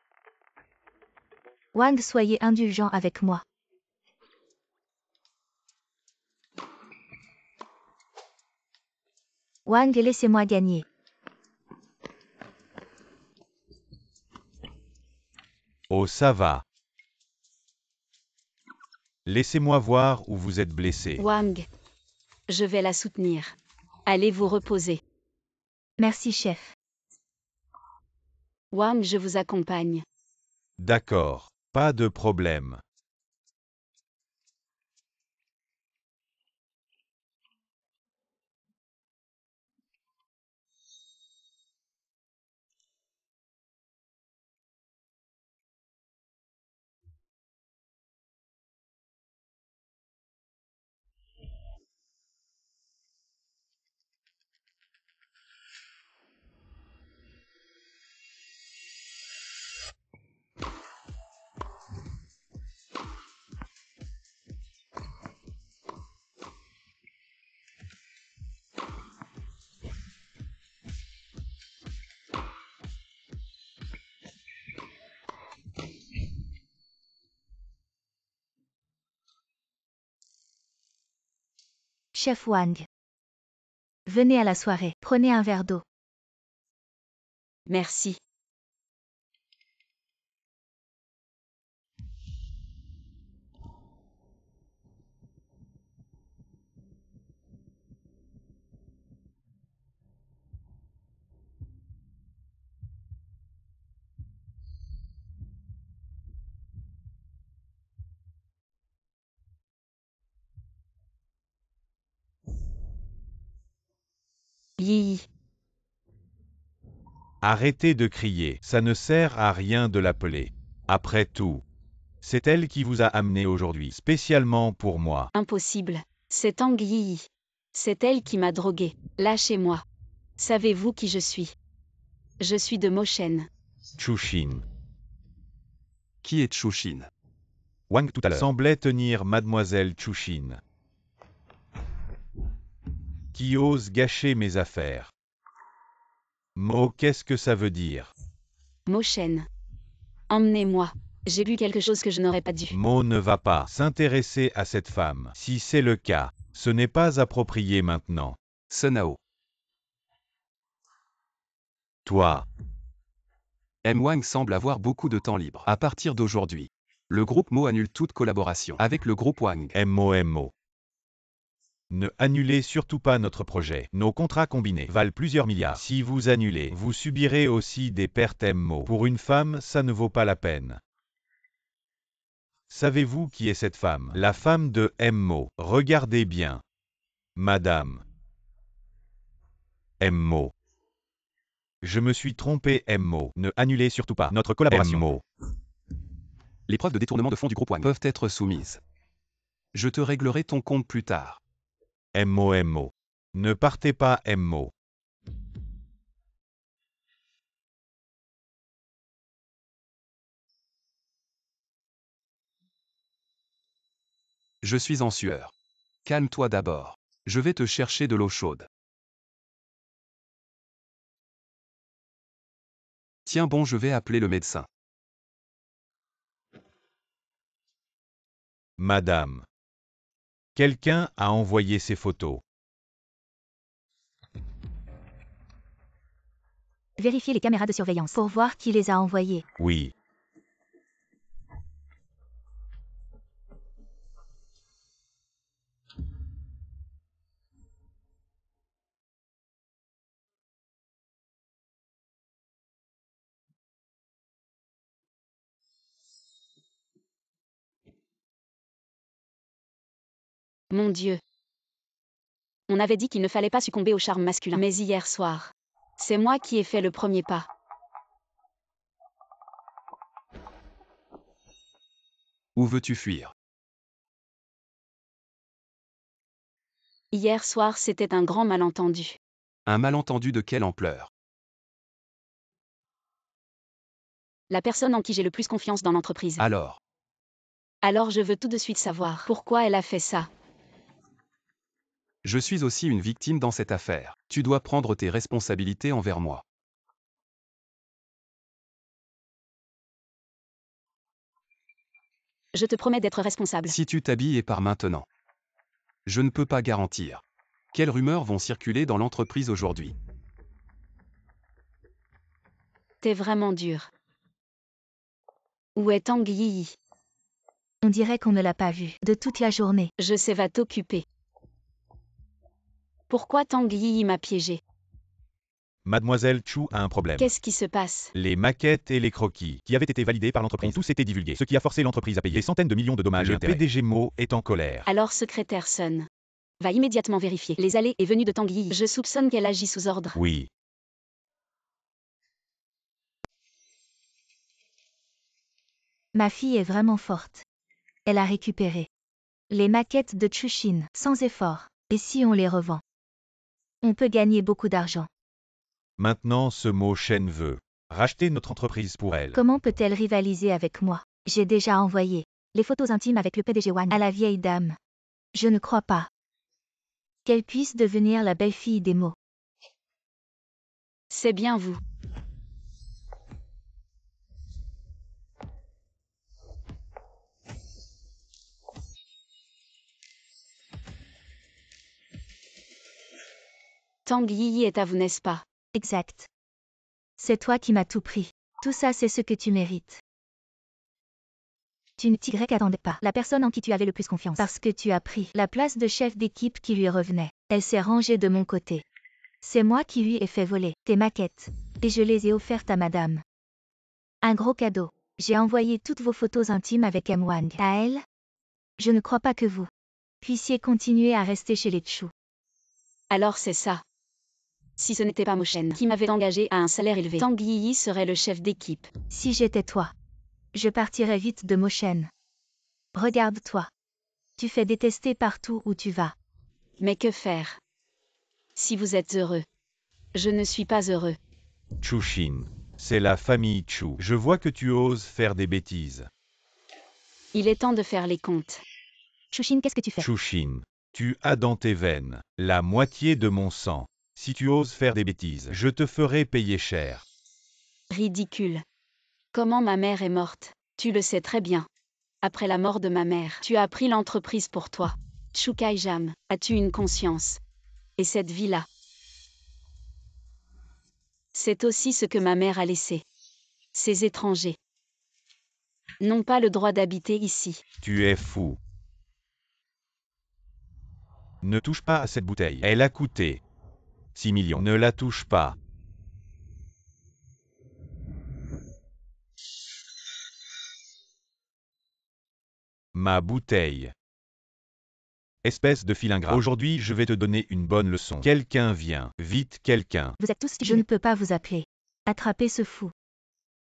Wang, soyez indulgent avec moi. Wang, laissez-moi gagner. Oh, ça va. Laissez-moi voir où vous êtes blessé. Wang. Je vais la soutenir. Allez vous reposer. Merci, chef. Wang, je vous accompagne. D'accord. Pas de problème. Chef Wang. Venez à la soirée. Prenez un verre d'eau. Merci. Yi. Arrêtez de crier, ça ne sert à rien de l'appeler. Après tout, c'est elle qui vous a amené aujourd'hui, spécialement pour moi. Impossible. C'est Ang Yi. C'est elle qui m'a drogué. Lâchez-moi. Savez-vous qui je suis? Je suis de Moshen. Chushin. Qui est Chushin? Wang tout à l'heure semblait tenir Mademoiselle Chushin. Qui ose gâcher mes affaires. Mo, qu'est-ce que ça veut dire? Moshen. Emmenez-moi. J'ai lu quelque chose que je n'aurais pas dû. Mo ne va pas s'intéresser à cette femme. Si c'est le cas, ce n'est pas approprié maintenant. Sunao. Toi, M. Wang semble avoir beaucoup de temps libre. À partir d'aujourd'hui, le groupe Mo annule toute collaboration avec le groupe Wang. MO. Ne annulez surtout pas notre projet. Nos contrats combinés valent plusieurs milliards. Si vous annulez, vous subirez aussi des pertes MO. Pour une femme, ça ne vaut pas la peine. Savez-vous qui est cette femme? La femme de MO. Regardez bien. Madame. MO. Je me suis trompé MO. Ne annulez surtout pas notre collaboration. MO. Les preuves de détournement de fonds du groupe Wang peuvent être soumises. Je te réglerai ton compte plus tard. MO. Ne partez pas MO. Je suis en sueur. Calme-toi d'abord. Je vais te chercher de l'eau chaude. Tiens bon, je vais appeler le médecin. Madame. Quelqu'un a envoyé ces photos. Vérifiez les caméras de surveillance pour voir qui les a envoyées. Oui. Mon Dieu. On avait dit qu'il ne fallait pas succomber au charme masculin. Mais hier soir, c'est moi qui ai fait le premier pas. Où veux-tu fuir? Hier soir, c'était un grand malentendu. Un malentendu de quelle ampleur? La personne en qui j'ai le plus confiance dans l'entreprise. Alors, Alors je veux tout de suite savoir pourquoi elle a fait ça. je suis aussi une victime dans cette affaire. Tu dois prendre tes responsabilités envers moi. Je te promets d'être responsable. Si tu t'habilles et pars maintenant. Je ne peux pas garantir. Quelles rumeurs vont circuler dans l'entreprise aujourd'hui? T'es vraiment dur. Où est Tang Yi? On dirait qu'on ne l'a pas vu de toute la journée. Je sais, va t'occuper. Pourquoi Tang Yi m'a piégé? Mademoiselle Chu a un problème. Qu'est-ce qui se passe? Les maquettes et les croquis, qui avaient été validés par l'entreprise, ont tous été divulgués, ce qui a forcé l'entreprise à payer des centaines de millions de dommages et intérêts. Le PDG Mo est en colère. Alors secrétaire Sun va immédiatement vérifier les allées et venues de Tang Yi. Je soupçonne qu'elle agit sous ordre. Oui. Ma fille est vraiment forte. Elle a récupéré les maquettes de Chushin sans effort. Et si on les revend? On peut gagner beaucoup d'argent. Maintenant ce Mo Shen veut racheter notre entreprise pour elle. Comment peut-elle rivaliser avec moi? J'ai déjà envoyé les photos intimes avec le PDG Wang à la vieille dame. Je ne crois pas qu'elle puisse devenir la belle-fille des Mo. C'est bien vous. Tang Yi est à vous, n'est-ce pas? Exact. C'est toi qui m'as tout pris. Tout ça, c'est ce que tu mérites. Tu ne t'y attendais pas. La personne en qui tu avais le plus confiance. Parce que tu as pris la place de chef d'équipe qui lui revenait. Elle s'est rangée de mon côté. C'est moi qui lui ai fait voler tes maquettes. Et je les ai offertes à madame. Un gros cadeau. J'ai envoyé toutes vos photos intimes avec M. Wang à elle. Je ne crois pas que vous puissiez continuer à rester chez les Chu. Alors c'est ça. Si ce n'était pas Mo Shen qui m'avait engagé à un salaire élevé, Tang Yi serait le chef d'équipe. Si j'étais toi, je partirais vite de Mo Shen. Regarde-toi. Tu fais détester partout où tu vas. Mais que faire? Si vous êtes heureux, je ne suis pas heureux. Chushin, c'est la famille Chu. Je vois que tu oses faire des bêtises. Il est temps de faire les comptes. Chushin, qu'est-ce que tu fais? Chushin, tu as dans tes veines la moitié de mon sang. Si tu oses faire des bêtises, je te ferai payer cher. Ridicule. Comment ma mère est morte? Tu le sais très bien. Après la mort de ma mère, tu as pris l'entreprise pour toi. Chu Kai-jam, as-tu une conscience? Et cette vie-là? C'est aussi ce que ma mère a laissé. Ces étrangers n'ont pas le droit d'habiter ici. Tu es fou. Ne touche pas à cette bouteille. Elle a coûté 6 millions. Ne la touche pas. Ma bouteille. Espèce de filingrat. Aujourd'hui, je vais te donner une bonne leçon. Quelqu'un vient. Vite, quelqu'un. Vous êtes tous stupides. Je ne peux pas vous appeler. Attrapez ce fou.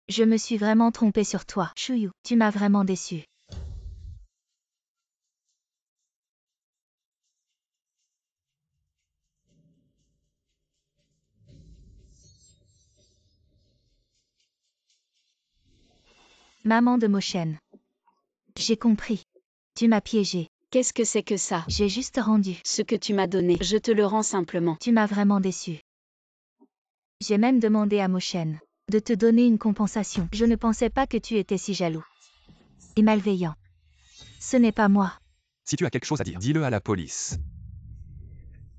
Je me suis vraiment trompée sur toi. Chuyu, tu m'as vraiment déçu. Maman de Mo Shen. J'ai compris. Tu m'as piégé. Qu'est-ce que c'est que ça? J'ai juste rendu Ce que tu m'as donné, je te le rends simplement. Tu m'as vraiment déçu. J'ai même demandé à Mo Shen de te donner une compensation. Je ne pensais pas que tu étais si jaloux et malveillant. Ce n'est pas moi. Si tu as quelque chose à dire, dis-le à la police.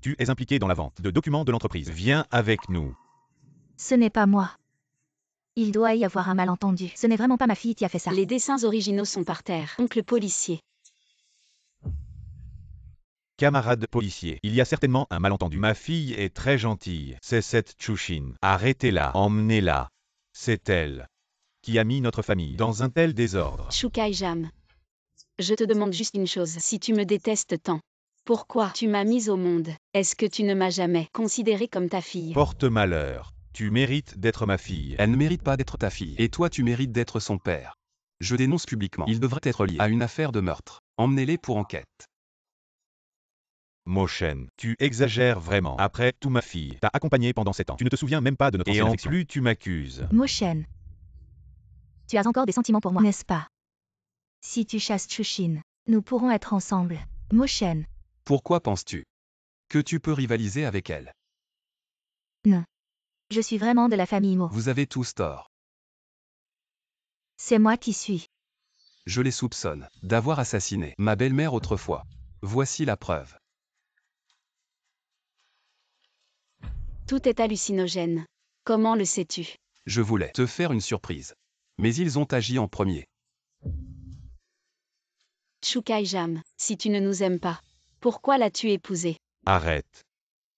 Tu es impliqué dans la vente de documents de l'entreprise. Viens avec nous. Ce n'est pas moi. Il doit y avoir un malentendu. Ce n'est vraiment pas ma fille qui a fait ça. Les dessins originaux sont par terre. Oncle policier. Camarade policier, il y a certainement un malentendu. Ma fille est très gentille. C'est cette Chushin. Arrêtez-la, emmenez-la. C'est elle qui a mis notre famille dans un tel désordre. Shukai-jam. Je te demande juste une chose. Si tu me détestes tant, pourquoi tu m'as mise au monde? Est-ce que tu ne m'as jamais considérée comme ta fille? Porte malheur. Tu mérites d'être ma fille. Elle ne mérite pas d'être ta fille. Et toi tu mérites d'être son père. Je dénonce publiquement. Il devrait être lié à une affaire de meurtre. Emmenez-les pour enquête. Moshen, tu exagères vraiment. Après tout, ma fille t'a accompagnée pendant 7 ans. Tu ne te souviens même pas de notre ancienne affection. Et en plus, tu m'accuses. Moshen. Tu as encore des sentiments pour moi, n'est-ce pas? Si tu chasses Chushin, nous pourrons être ensemble. Moshen. Pourquoi penses-tu que tu peux rivaliser avec elle? Non. Je suis vraiment de la famille Mo. Vous avez tous tort. C'est moi qui suis. Je les soupçonne d'avoir assassiné ma belle-mère autrefois. Voici la preuve. Tout est hallucinogène. Comment le sais-tu? Je voulais te faire une surprise. Mais ils ont agi en premier. Shukai-jam, si tu ne nous aimes pas, pourquoi l'as-tu épousée? Arrête.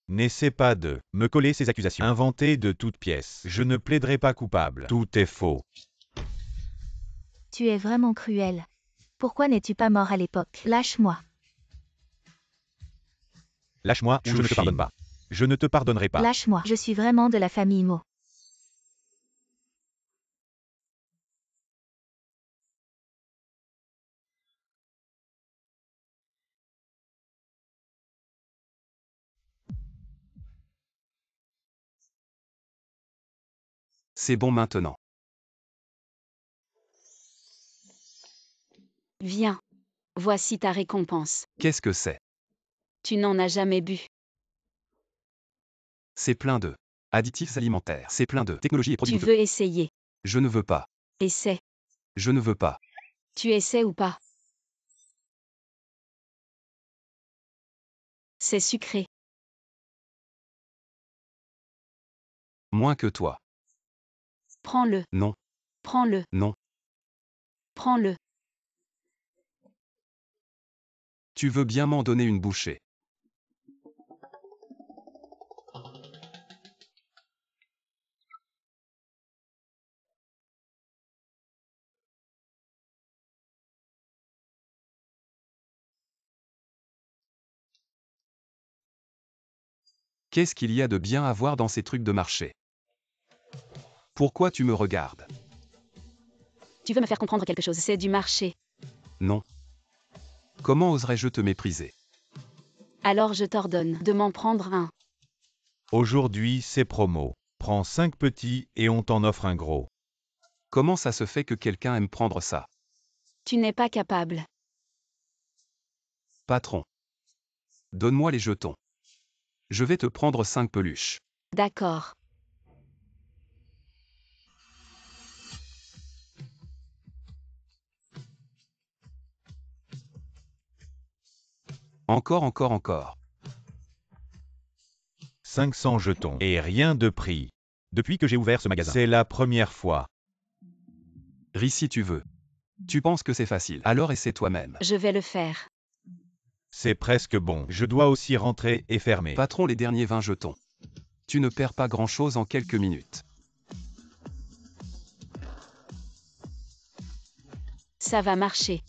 N'essaie pas de me coller ces accusations inventées de toutes pièces. Je ne plaiderai pas coupable. Tout est faux. Tu es vraiment cruel. Pourquoi n'es-tu pas mort à l'époque? Lâche-moi. Lâche-moi ou je ne te pardonne pas. Je ne te pardonnerai pas. Lâche-moi. Je suis vraiment de la famille Mo. C'est bon maintenant. Viens. Voici ta récompense. Qu'est-ce que c'est? Tu n'en as jamais bu. C'est plein de additifs alimentaires. C'est plein de technologies et produits Tu douteux. veux essayer? Je ne veux pas. Essaie. Je ne veux pas. Tu essaies ou pas? C'est sucré. Moins que toi. Prends-le. Non. Prends-le. Non. Prends-le. Tu veux bien m'en donner une bouchée? Qu'est-ce qu'il y a de bien à voir dans ces trucs de marché? Pourquoi tu me regardes? Tu veux me faire comprendre quelque chose? C'est du marché. Non. Comment oserais-je te mépriser? Alors je t'ordonne de m'en prendre un. Aujourd'hui, c'est promo. Prends 5 petits et on t'en offre un gros. Comment ça se fait que quelqu'un aime prendre ça? Tu n'es pas capable. Patron. Donne-moi les jetons. Je vais te prendre 5 peluches. D'accord. Encore. 500 jetons. Et rien de prix. Depuis que j'ai ouvert ce magasin. C'est la première fois. Ris si tu veux. Tu penses que c'est facile, alors essaie toi-même. Je vais le faire. C'est presque bon. Je dois aussi rentrer et fermer. Patron, les derniers 20 jetons. Tu ne perds pas grand-chose en quelques minutes. Ça va marcher.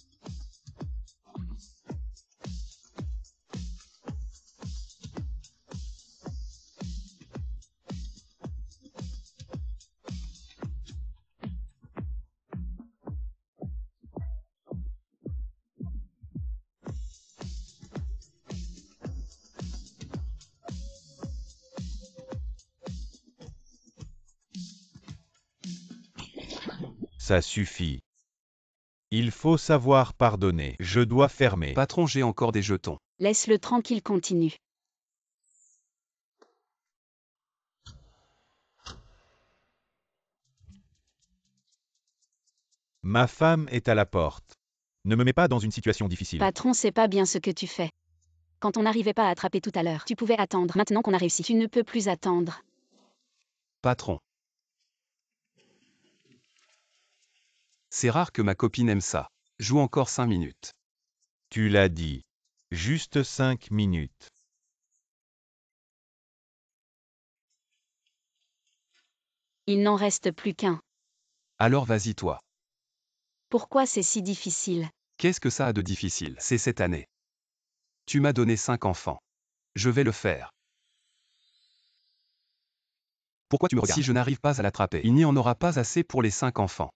Ça suffit. Il faut savoir pardonner. Je dois fermer. Patron, j'ai encore des jetons. Laisse-le tranquille, continue. Ma femme est à la porte. Ne me mets pas dans une situation difficile. Patron, c'est pas bien ce que tu fais. Quand on n'arrivait pas à attraper tout à l'heure, tu pouvais attendre. Maintenant qu'on a réussi, tu ne peux plus attendre. Patron. C'est rare que ma copine aime ça. Joue encore 5 minutes. Tu l'as dit. Juste 5 minutes. Il n'en reste plus qu'un. Alors vas-y toi. Pourquoi c'est si difficile? Qu'est-ce que ça a de difficile? C'est cette année. Tu m'as donné 5 enfants. Je vais le faire. Pourquoi tu me regardes? Si je n'arrive pas à l'attraper, il n'y en aura pas assez pour les 5 enfants.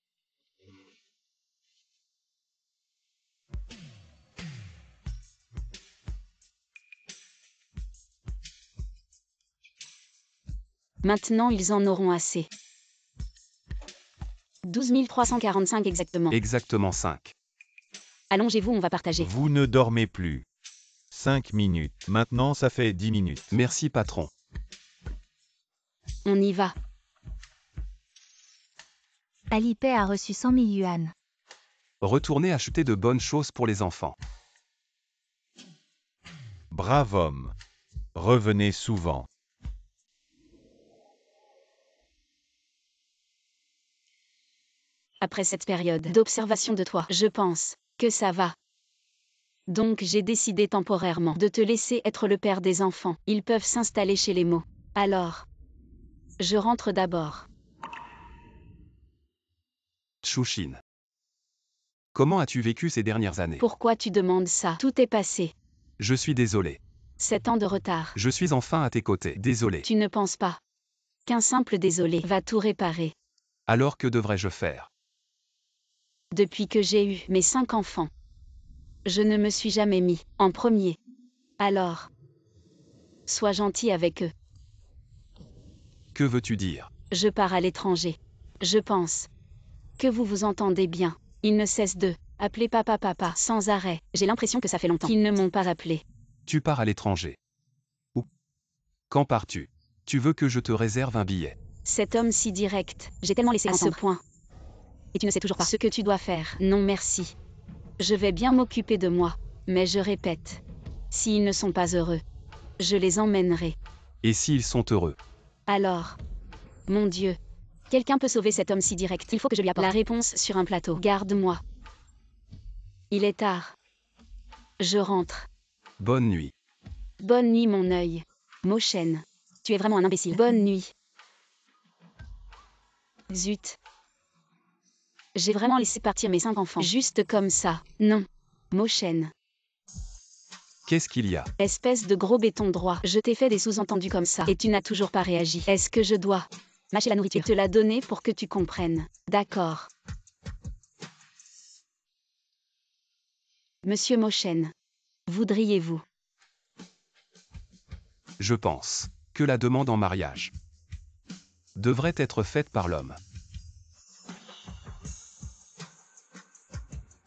Maintenant ils en auront assez. 12 345 exactement. Exactement 5. Allongez-vous, on va partager. Vous ne dormez plus. 5 minutes. Maintenant ça fait 10 minutes. Merci patron. On y va. Alipay a reçu 100 000 yuan. Retournez acheter de bonnes choses pour les enfants. Brave homme. Revenez souvent. Après cette période d'observation de toi, je pense que ça va. Donc j'ai décidé temporairement de te laisser être le père des enfants. Ils peuvent s'installer chez les mots. Alors, je rentre d'abord. Chouchine. Comment as-tu vécu ces dernières années? Pourquoi tu demandes ça? Tout est passé. Je suis désolé. 7 ans de retard. Je suis enfin à tes côtés. Désolé. Tu ne penses pas qu'un simple désolé va tout réparer? Alors que devrais-je faire? Depuis que j'ai eu mes 5 enfants, je ne me suis jamais mis en premier. Alors, sois gentil avec eux. Que veux-tu dire? Je pars à l'étranger. Je pense que vous vous entendez bien. Ils ne cessent de appeler papa papa sans arrêt. J'ai l'impression que ça fait longtemps qu'ils ne m'ont pas rappelé. Tu pars à l'étranger. Où? Quand pars-tu? Tu veux que je te réserve un billet? Cet homme si direct, j'ai tellement laissé à ce point. Et tu ne sais toujours pas ce que tu dois faire. Non merci. Je vais bien m'occuper de moi. Mais je répète, s'ils ne sont pas heureux, je les emmènerai. Et s'ils sont heureux? Alors, mon Dieu, quelqu'un peut sauver cet homme si direct. Il faut que je lui apporte la réponse sur un plateau. Garde-moi. Il est tard. Je rentre. Bonne nuit. Bonne nuit mon œil. Mochen. Tu es vraiment un imbécile. Bonne nuit. Zut. J'ai vraiment laissé partir mes 5 enfants. Juste comme ça. Non. Mochen. Qu'est-ce qu'il y a? Espèce de gros béton droit. Je t'ai fait des sous-entendus comme ça. Et tu n'as toujours pas réagi. Est-ce que je dois mâcher la nourriture? Te la donner pour que tu comprennes. D'accord. Monsieur Mochen. Voudriez-vous? Je pense que la demande en mariage devrait être faite par l'homme.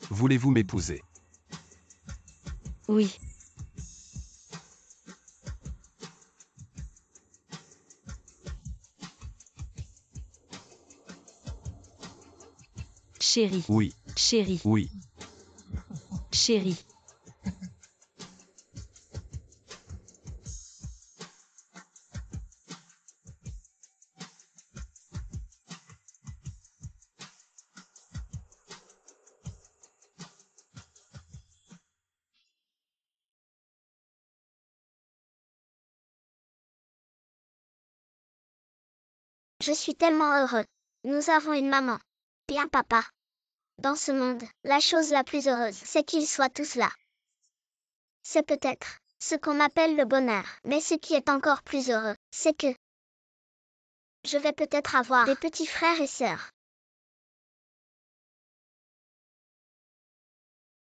Voulez-vous m'épouser? Oui. Chérie. Oui. Chérie. Oui. Chérie. Je suis tellement heureux. Nous avons une maman. Bien papa. Dans ce monde, la chose la plus heureuse, c'est qu'ils soient tous là. C'est peut-être ce qu'on appelle le bonheur. Mais ce qui est encore plus heureux, c'est que je vais peut-être avoir des petits frères et sœurs.